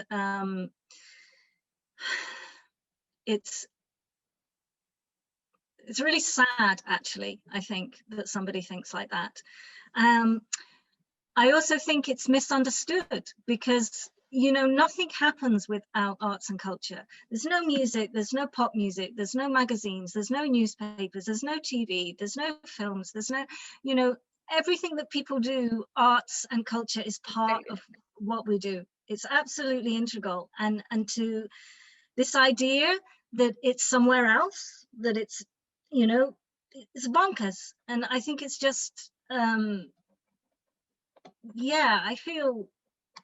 it's really sad, actually, I think, that somebody thinks like that. I also think it's misunderstood, because, you know, nothing happens without arts and culture. There's no music, there's no pop music, there's no magazines, there's no newspapers, there's no TV, there's no films, there's no, you know, everything that people do, arts and culture is part of what we do. It's absolutely integral. And to this idea that it's somewhere else, that it's, you know, it's bonkers. And I think it's just, yeah, I feel,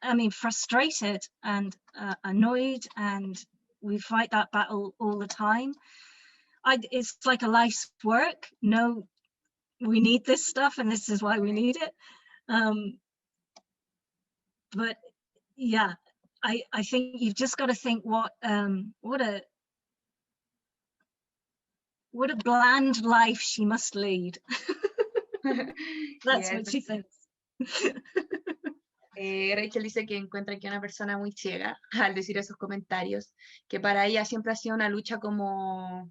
I mean, frustrated and annoyed, and we fight that battle all the time. it's like a life's work. No, we need this stuff, and this is why we need it. But yeah, I think you've just got to think what a bland life she must lead. That's what she thinks.
Rachel dice que encuentra que es una persona muy ciega al decir esos comentarios, que para ella siempre ha sido una lucha como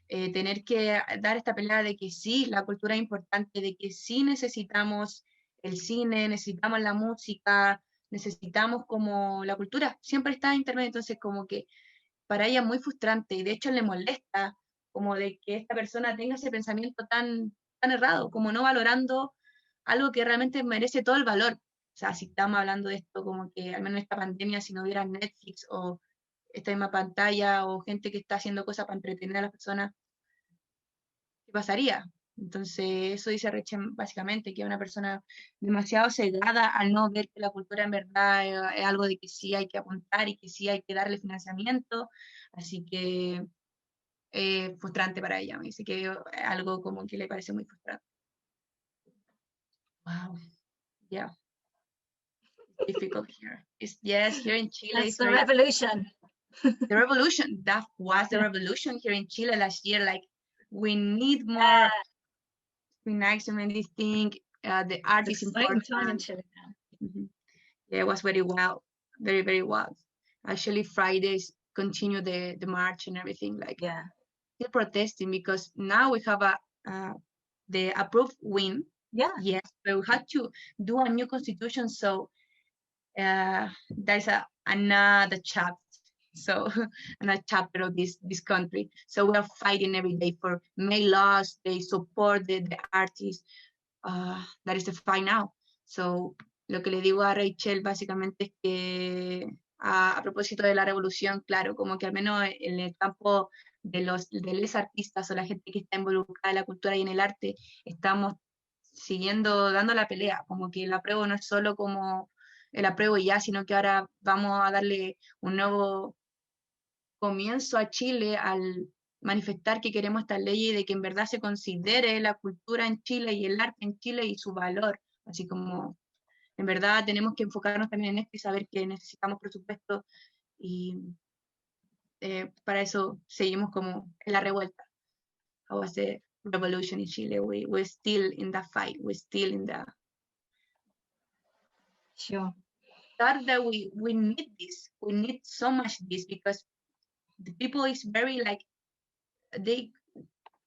tener que dar esta pelea de que sí, la cultura es importante, de que sí necesitamos el cine, necesitamos la música, necesitamos como la cultura, siempre está en intermedio, entonces como que para ella es muy frustrante y de hecho le molesta como de que esta persona tenga ese pensamiento tan errado, como no valorando algo que realmente merece todo el valor. O sea, si estamos hablando de esto como que al menos esta pandemia, si no hubiera Netflix o esta misma pantalla o gente que está haciendo cosas para entretener a las personas, ¿qué pasaría? Entonces, eso dice Rachel básicamente, que es una persona demasiado cegada al no ver que la cultura en verdad es algo de que sí hay que apuntar y que sí hay que darle financiamiento, así que frustrante para ella, me dice que es algo como que le parece muy frustrante. Wow, yeah. Difficult here. Yes, here in Chile.
That's the revolution.
The revolution, that was the revolution here in Chile last year. Like, we need more financing, this thing. The art is important.
Time in Chile now.
Yeah, it was very well, very, very well. Actually, Fridays continue the march and everything. Like, still protesting because now we have the approved win.
Yeah.
Yes, but we had to do a new constitution, so there's another chapter. So another chapter of this country. So we are fighting every day for make laws. They support the artists. That is the fight now. So lo que le digo a Rachel básicamente es que a propósito de la revolución, claro, como que al menos en el campo de los artistas o la gente que está involucrada en la cultura y en el arte, estamos siguiendo dando la pelea, como que el apruebo no es solo como el apruebo y ya, sino que ahora vamos a darle un nuevo comienzo a Chile al manifestar que queremos esta ley y de que en verdad se considere la cultura en Chile y el arte en Chile y su valor, así como en verdad tenemos que enfocarnos también en esto y saber que necesitamos presupuesto y para eso seguimos como en la revuelta. How was the revolution in Chile? We're still in the fight. We're still in the...
Sure.
That we need this. We need so much this because the people is very like, they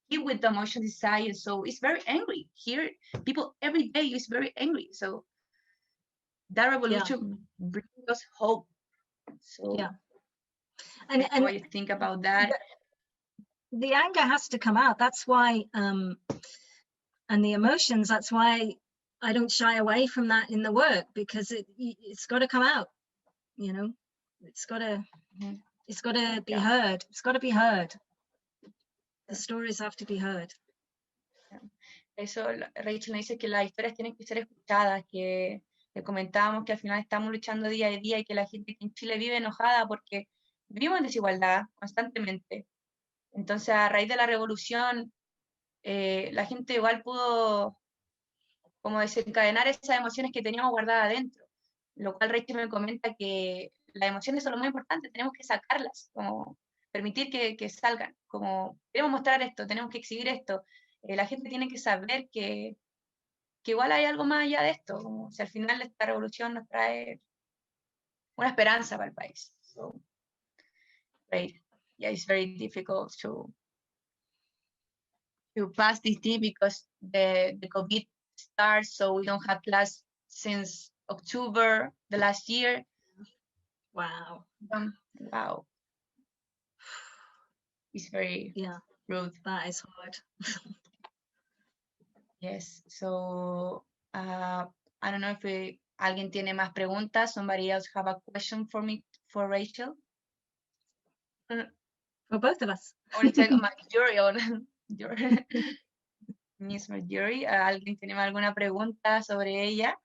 keep with the emotion desire. So it's very angry. Here, people every day is very angry. So that revolution brings us hope. So
and
what you think about that?
The anger has to come out. That's why, and the emotions. That's why I don't shy away from that in the work, because it's got to come out. You know, it's got to be heard. It's got to be heard. The stories have to be heard.
Eso, Rachel dice que las historias tienen que ser escuchadas, que le comentábamos que al final estamos luchando día a día y que la gente que en Chile vive enojada porque vivimos en desigualdad constantemente. Entonces, a raíz de la revolución, la gente igual pudo como desencadenar esas emociones que teníamos guardadas adentro, lo cual Rachel me comenta que las emociones son lo más importante, tenemos que sacarlas, como permitir que salgan, como queremos mostrar esto, tenemos que exhibir esto, la gente tiene que saber que igual hay algo más allá de esto, como si al final esta revolución nos trae una esperanza para el país. So, right. Yeah, it's very difficult to pass this thing because the COVID starts, so we don't have class since October the last year.
Wow.
Wow. It's very rude.
That is hard.
Yes. So I don't know if alguien tiene más preguntas. Somebody else have a question for me, for Rachel?
For both of us.
Or it's like McJury or Miss McJury. ¿Alguien tiene alguna pregunta sobre ella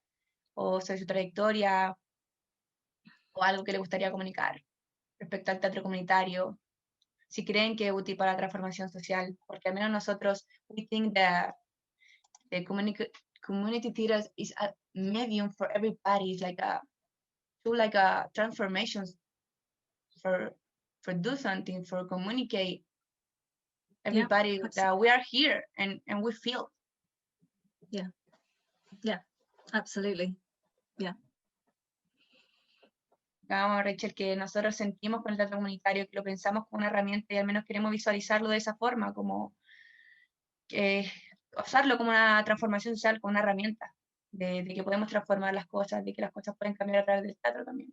o sobre su trayectoria o algo que le gustaría comunicar respecto al teatro comunitario? si creen que es útil para la transformación social, porque al menos nosotros, we think that the community theater is a medium for everybody. It's like a transformation for do something, for communicate everybody that we are here and we feel.
Yeah, absolutely. Yeah.
Vamos, Rachel, que nosotros sentimos con el teatro comunitario, que lo pensamos como una herramienta y al menos queremos visualizarlo de esa forma, como usarlo como una transformación social, como una herramienta, de que podemos transformar las cosas, de que las cosas pueden cambiar a través del teatro también.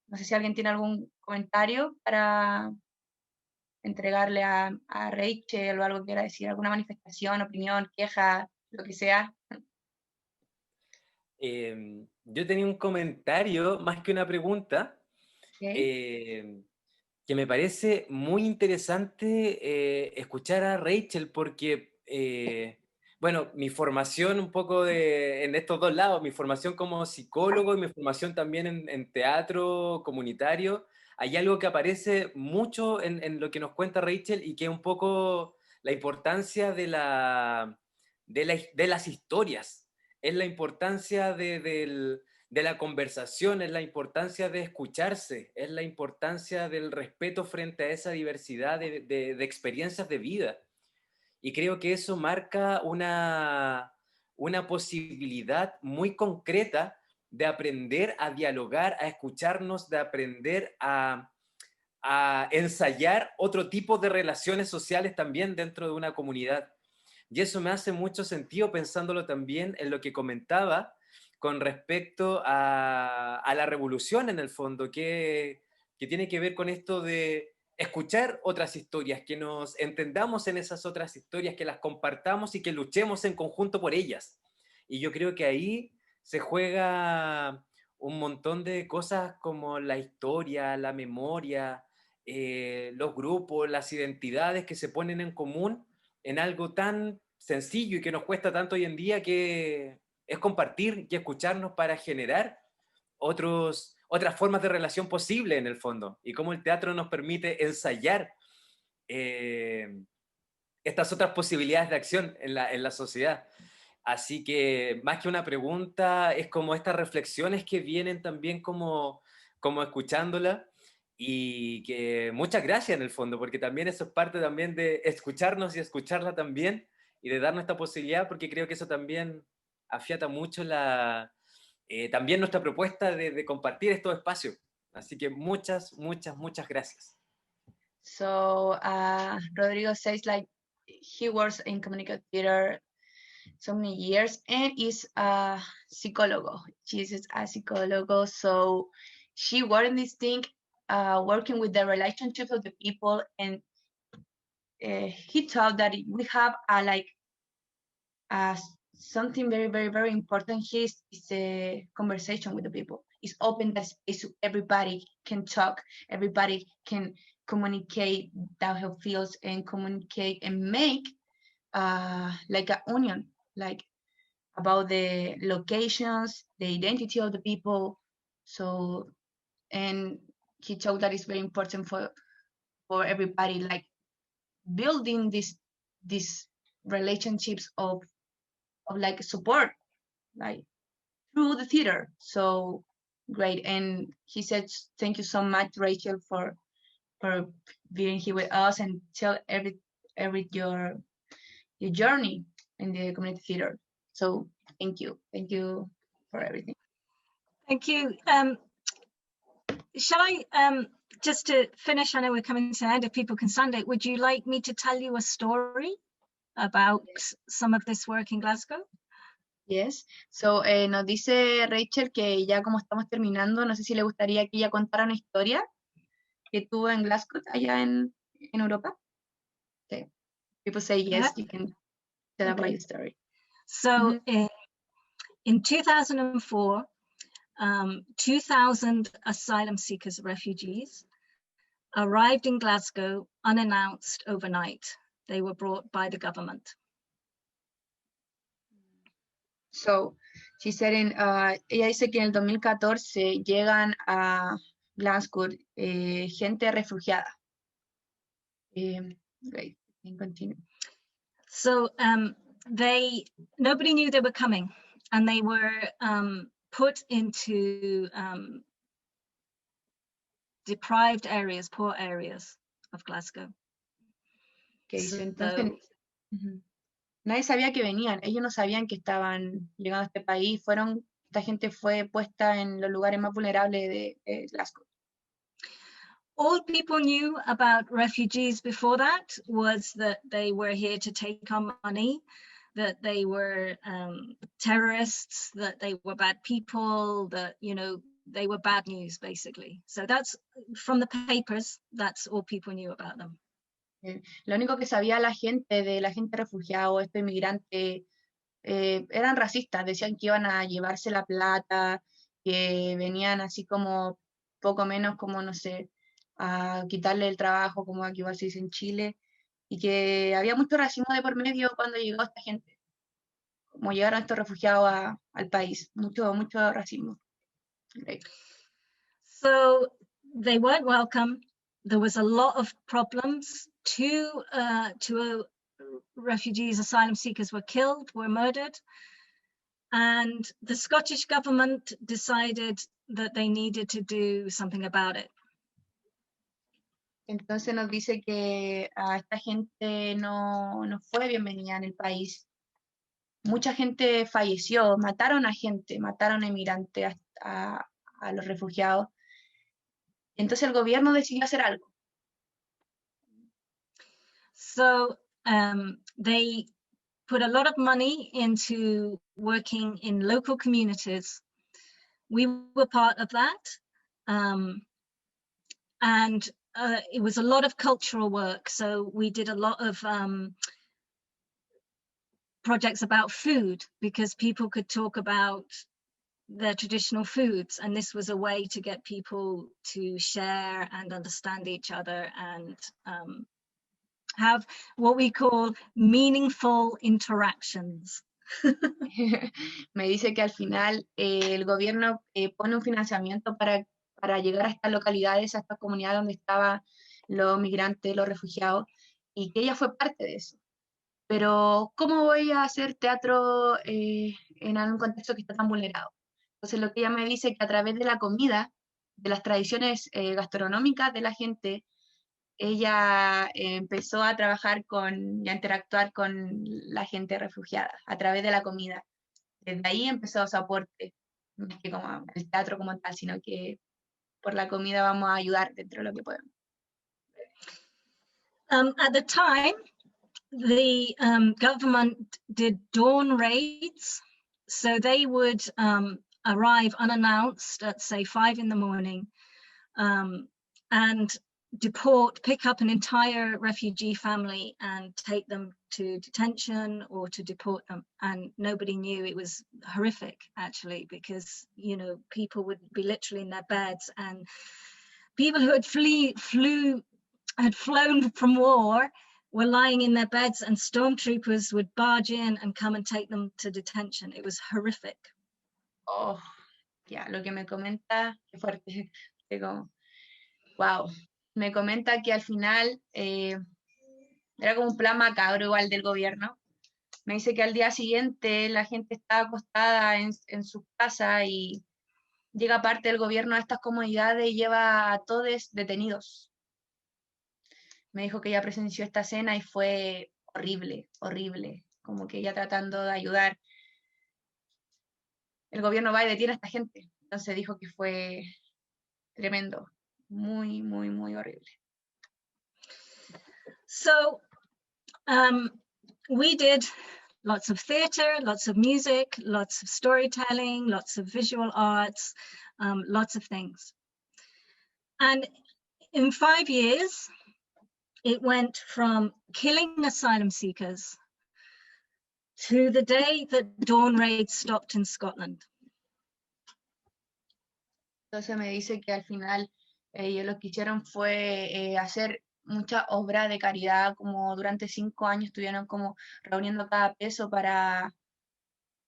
No sé si alguien tiene algún comentario para entregarle a Rachel o algo que quiera decir, alguna manifestación, opinión, queja, lo que sea.
Yo tenía un comentario más que una pregunta, que me parece muy interesante escuchar a Rachel porque, bueno, mi formación un poco en estos dos lados, mi formación como psicólogo y mi formación también en teatro comunitario, hay algo que aparece mucho en lo que nos cuenta Rachel y que es un poco la importancia de las historias. Es la importancia de la conversación, es la importancia de escucharse, es la importancia del respeto frente a esa diversidad de experiencias de vida. Y creo que eso marca una posibilidad muy concreta de aprender a dialogar, a escucharnos, de aprender a ensayar otro tipo de relaciones sociales también dentro de una comunidad. Y eso me hace mucho sentido pensándolo también en lo que comentaba con respecto a la revolución en el fondo, que tiene que ver con esto de escuchar otras historias, que nos entendamos en esas otras historias, que las compartamos y que luchemos en conjunto por ellas. Y yo creo que ahí se juega un montón de cosas como la historia, la memoria, los grupos, las identidades que se ponen en común en algo tan sencillo y que nos cuesta tanto hoy en día, que es compartir y escucharnos para generar otras formas de relación posible en el fondo, y cómo el teatro nos permite ensayar estas otras posibilidades de acción en la sociedad. Así que más que una pregunta, es como estas reflexiones que vienen también como escuchándola. Y que muchas gracias en el fondo, porque también eso es parte también de escucharnos y escucharla también, y de darnos esta posibilidad, porque creo que eso también afiata mucho también nuestra propuesta de compartir estos espacios. Así que muchas gracias.
So Rodrigo says like he works in communicative theater so many years and is a psychologo. She's a psychologo, so she worked in this thing, working with the relationships of the people, and he thought that we have something very, very, very important here is a conversation with the people. It's open that space so everybody can talk, everybody can communicate how he feels, and communicate and make like an union, like about the locations, the identity of the people. So, and he thought that it's very important for everybody, like building these relationships of like support, like through the theater. So great. And he said, thank you so much, Rachel, for being here with us and tell every your journey in the community theater. So thank you for everything.
Thank you. Shall I just to finish, I know we're coming to the end, if people can stand it, would you like me to tell you a story about some of this work in Glasgow?
Yes. So nos dice Rachel que ya como estamos terminando, no sé si le gustaría que ella contara una historia que tuvo en Glasgow, allá en Europa. Okay. People say yes, you can tell about your story.
So in 2004, 2,000 asylum seekers, refugees, arrived in Glasgow unannounced overnight. They were brought by the government.
So, she said ella dice que en el 2014 llegan a Glasgow gente refugiada. Great, can continue.
So nobody knew they were coming, and they were put into deprived areas, poor areas of Glasgow.
Okay, so entonces nadie sabía que venían, ellos no sabían que estaban llegando a este país, esta gente fue puesta en los lugares más vulnerables de Glasgow.
All people knew about refugees before that was that they were here to take our money, that they were terrorists, that they were bad people, that, you know, they were bad news, basically. So that's, from the papers, that's all people knew about them.
Lo único que sabía la gente de la gente refugiada o estos inmigrantes eran racistas, decían que iban a llevarse la plata, que venían así como poco menos como, no sé, a quitarle el trabajo, como aquí igual se dice en Chile, y que había mucho racismo de por medio cuando llegó esta gente, como llegaron estos refugiados al país, mucho racismo. Great.
So they weren't welcome. There was a lot of problems. Two refugees, asylum seekers were killed, were murdered. And the Scottish government decided that they needed to do something about it.
Entonces nos dice que a esta gente no fue bienvenida en el país. Mucha gente falleció, mataron a gente, mataron a inmigrantes, a los refugiados. Entonces el gobierno decidió hacer algo.
So they put a lot of money into working in local communities. We were part of that. And it was a lot of cultural work. So we did a lot of projects about food, because people could talk about their traditional foods, and this was a way to get people to share and understand each other and have what we call meaningful interactions.
Me dice que al final el gobierno pone un financiamiento para llegar a estas localidades, a estas comunidades donde estaban los migrantes, los refugiados, y que ella fue parte de eso. Pero, ¿cómo voy a hacer teatro en algún contexto que está tan vulnerado? Entonces, lo que ella me dice es que a través de la comida, de las tradiciones gastronómicas de la gente, ella empezó a trabajar y a interactuar con la gente refugiada a través de la comida. Desde ahí empezó su aporte, no es que como el teatro como tal, sino que por la comida vamos a ayudar dentro de lo que podemos.
At the time, the government did dawn raids, so they would arrive unannounced at, say, 5 in the morning and pick up an entire refugee family and take them to detention or to deport them, and nobody knew. It was horrific, actually, because, you know, people would be literally in their beds, and people who had flown from war were lying in their beds, and stormtroopers would barge in and come and take them to detention. It was horrific.
Oh, ya, lo que me comenta, qué fuerte, digo, wow. Me comenta que al final era como un plan macabro igual del gobierno. Me dice que al día siguiente la gente estaba acostada en su casa y llega parte del gobierno a estas comunidades y lleva a todos detenidos. Me dijo que ella presenció esta escena y fue horrible, horrible, como que ella tratando de ayudar. El gobierno va y detiene a esta gente. Entonces dijo que fue tremendo. Muy, muy, muy horrible.
So we did lots of theatre, lots of music, lots of storytelling, lots of visual arts, lots of things. And in 5 years, it went from killing asylum seekers to the day that dawn raids stopped in Scotland.
Entonces me dice que al final ellos lo que hicieron fue hacer muchas obras de caridad, como durante 5 años estuvieron como reuniendo cada peso para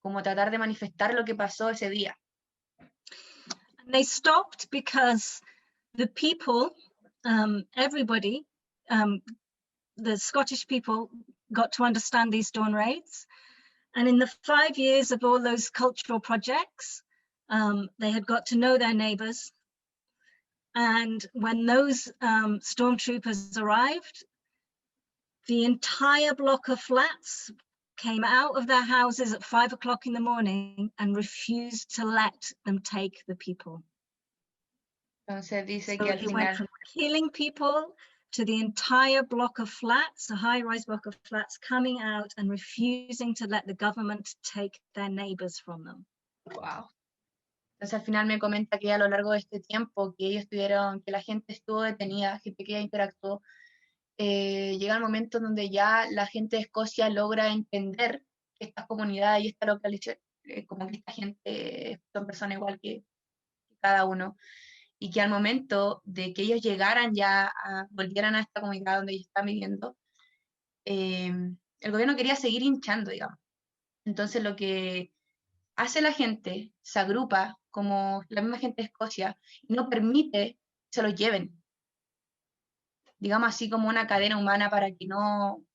como tratar de manifestar lo que pasó ese día.
And they stopped because the people, everybody, the Scottish people got to understand these dawn raids. And in the 5 years of all those cultural projects, they had got to know their neighbours. And when those stormtroopers arrived, the entire block of flats came out of their houses at 5 o'clock in the morning and refused to let them take the people.
Entonces dice
So
que al
it went
final
from killing people to the entire block of flats, a high-rise block of flats, coming out and refusing to let the government take their neighbors from them.
wow. Entonces al final me comenta que a lo largo de este tiempo que ellos tuvieron, que la gente estuvo detenida, gente que interactuó, llega el momento donde ya la gente de Escocia logra entender que estas comunidades y esta localización, como que esta gente son personas igual que cada uno, y que al momento de que ellos llegaran ya, volvieran a esta comunidad donde ellos están viviendo, el gobierno quería seguir hinchando, digamos. Entonces lo que hace la gente, se agrupa como la misma gente de Escocia y no permite que se los lleven. Digamos así como una cadena humana para que no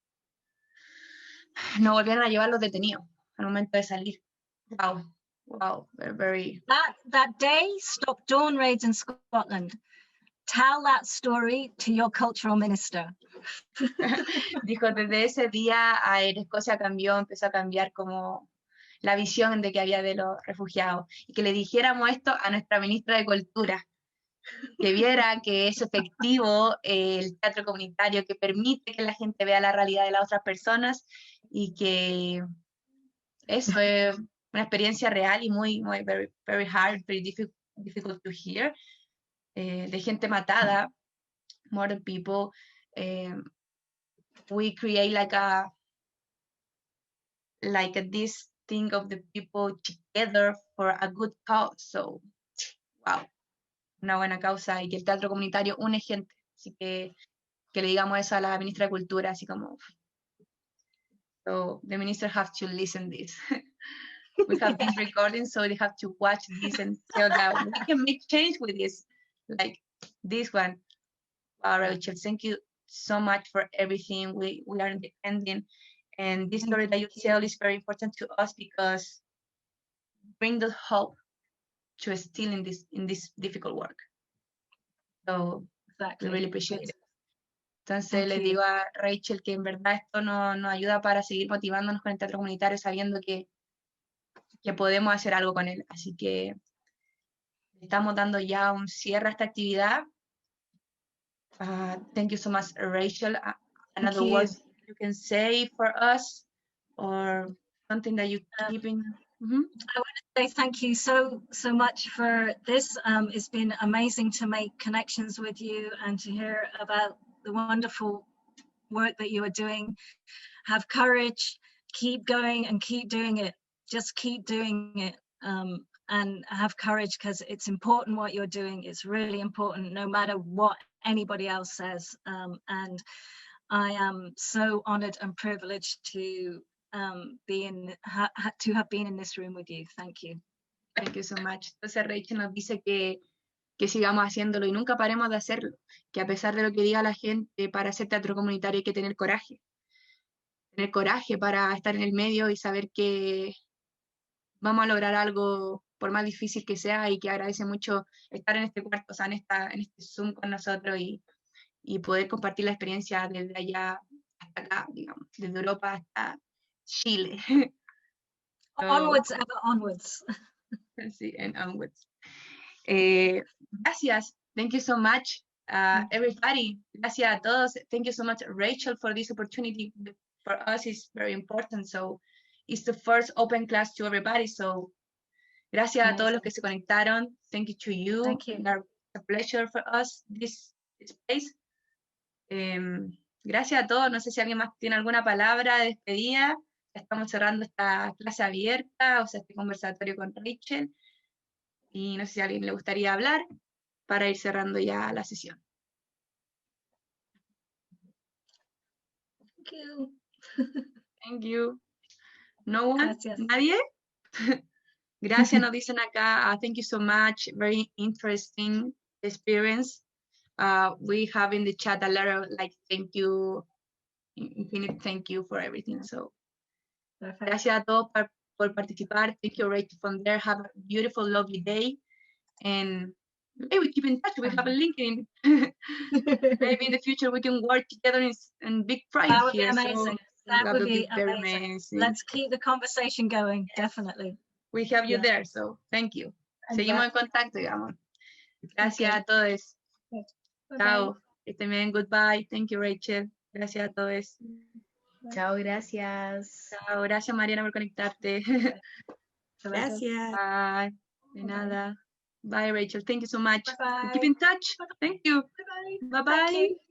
volvieran a llevar los detenidos al momento de salir. Wow, wow, very.
That day stopped dawn raids in Scotland. Tell that story to your cultural minister.
Dijo, desde ese día en Escocia empezó a cambiar como la visión de que había de los refugiados, y que le dijéramos esto a nuestra ministra de Cultura, que viera que es efectivo el teatro comunitario, que permite que la gente vea la realidad de las otras personas, y que eso es una experiencia real y muy, muy, very, very hard, very difficult to hear, de gente matada, murdered people. We create this thing of the people together for a good cause. So, wow, una buena causa, y que el teatro comunitario une gente. Así que le digamos eso a la ministra de Cultura, así como, so the minister have to listen this. We have this recording, so they have to watch this and tell that we can make change with this, like this one. Wow, Rachel, thank you so much for everything. We are independent. And this story that you tell is very important to us because bring the hope to still in this difficult work. So we really appreciate it. Entonces le digo a Rachel que en verdad esto nos ayuda para seguir motivándonos con el teatro comunitario, sabiendo que podemos hacer algo con él. Así que estamos dando ya un cierre a esta actividad. Thank you so much, Rachel. Another word you can say for us, or something that you keep in? I
want to say thank you so much for this. It's been amazing to make connections with you and to hear about the wonderful work that you are doing. Have courage, keep going and keep doing it. Just keep doing it, and have courage, because it's important what you're doing. It's really important, no matter what anybody else says. And I am so honored and privileged to have been in this room with you. Thank you.
Thank you so much. Entonces Rachel nos dice que sigamos haciéndolo y nunca paremos de hacerlo, que a pesar de lo que diga la gente, para hacer teatro comunitario hay que tener coraje para estar en el medio y saber que vamos a lograr algo por más difícil que sea, y que agradece mucho estar en este cuarto, o sea, en este Zoom con nosotros, y poder compartir la experiencia desde allá hasta acá, digamos, desde Europa hasta Chile.
Onwards, ever onwards.
Sí, and onwards. Gracias. Thank you so much, everybody. Gracias a todos. Thank you so much, Rachel, for this opportunity. For us, it's very important. So it's the first open class to everybody. So gracias a todos los que se conectaron. Thank you to you.
Thank you.
It's a pleasure for us, this space. Gracias a todos. No sé si alguien más tiene alguna palabra de despedida. Estamos cerrando esta clase abierta, o sea, este conversatorio con Rachel. Y no sé si a alguien le gustaría hablar para ir cerrando ya la sesión.
Thank you.
Thank you. No one?
Gracias.
¿Nadie? Gracias, nos dicen acá. Thank you so much. Very interesting experience. We have in the chat a lot of thank you infinite thank you for everything. So,
Perfect.
gracias a todos por participar. Thank you, Rachel, from there. Have a beautiful, lovely day. And hey, we keep in touch. We have a LinkedIn. Maybe in the future we can work together in big projects
That would
here.
be amazing.
So
That would be
very
amazing. Let's keep the conversation going, definitely.
We have you
Yeah.
there, so thank you. Seguimos en contacto, digamos. Gracias a todos. Chao. Que estén bien. Goodbye. Thank you, Rachel. Gracias a todos.
Chao, gracias.
Chao. Gracias, Mariana, por conectarte.
Gracias.
Bye. De nada. Bye, Rachel. Thank you so much.
Bye-bye.
Keep in touch. Thank you.
Bye-bye.
Bye-bye.
Thank you.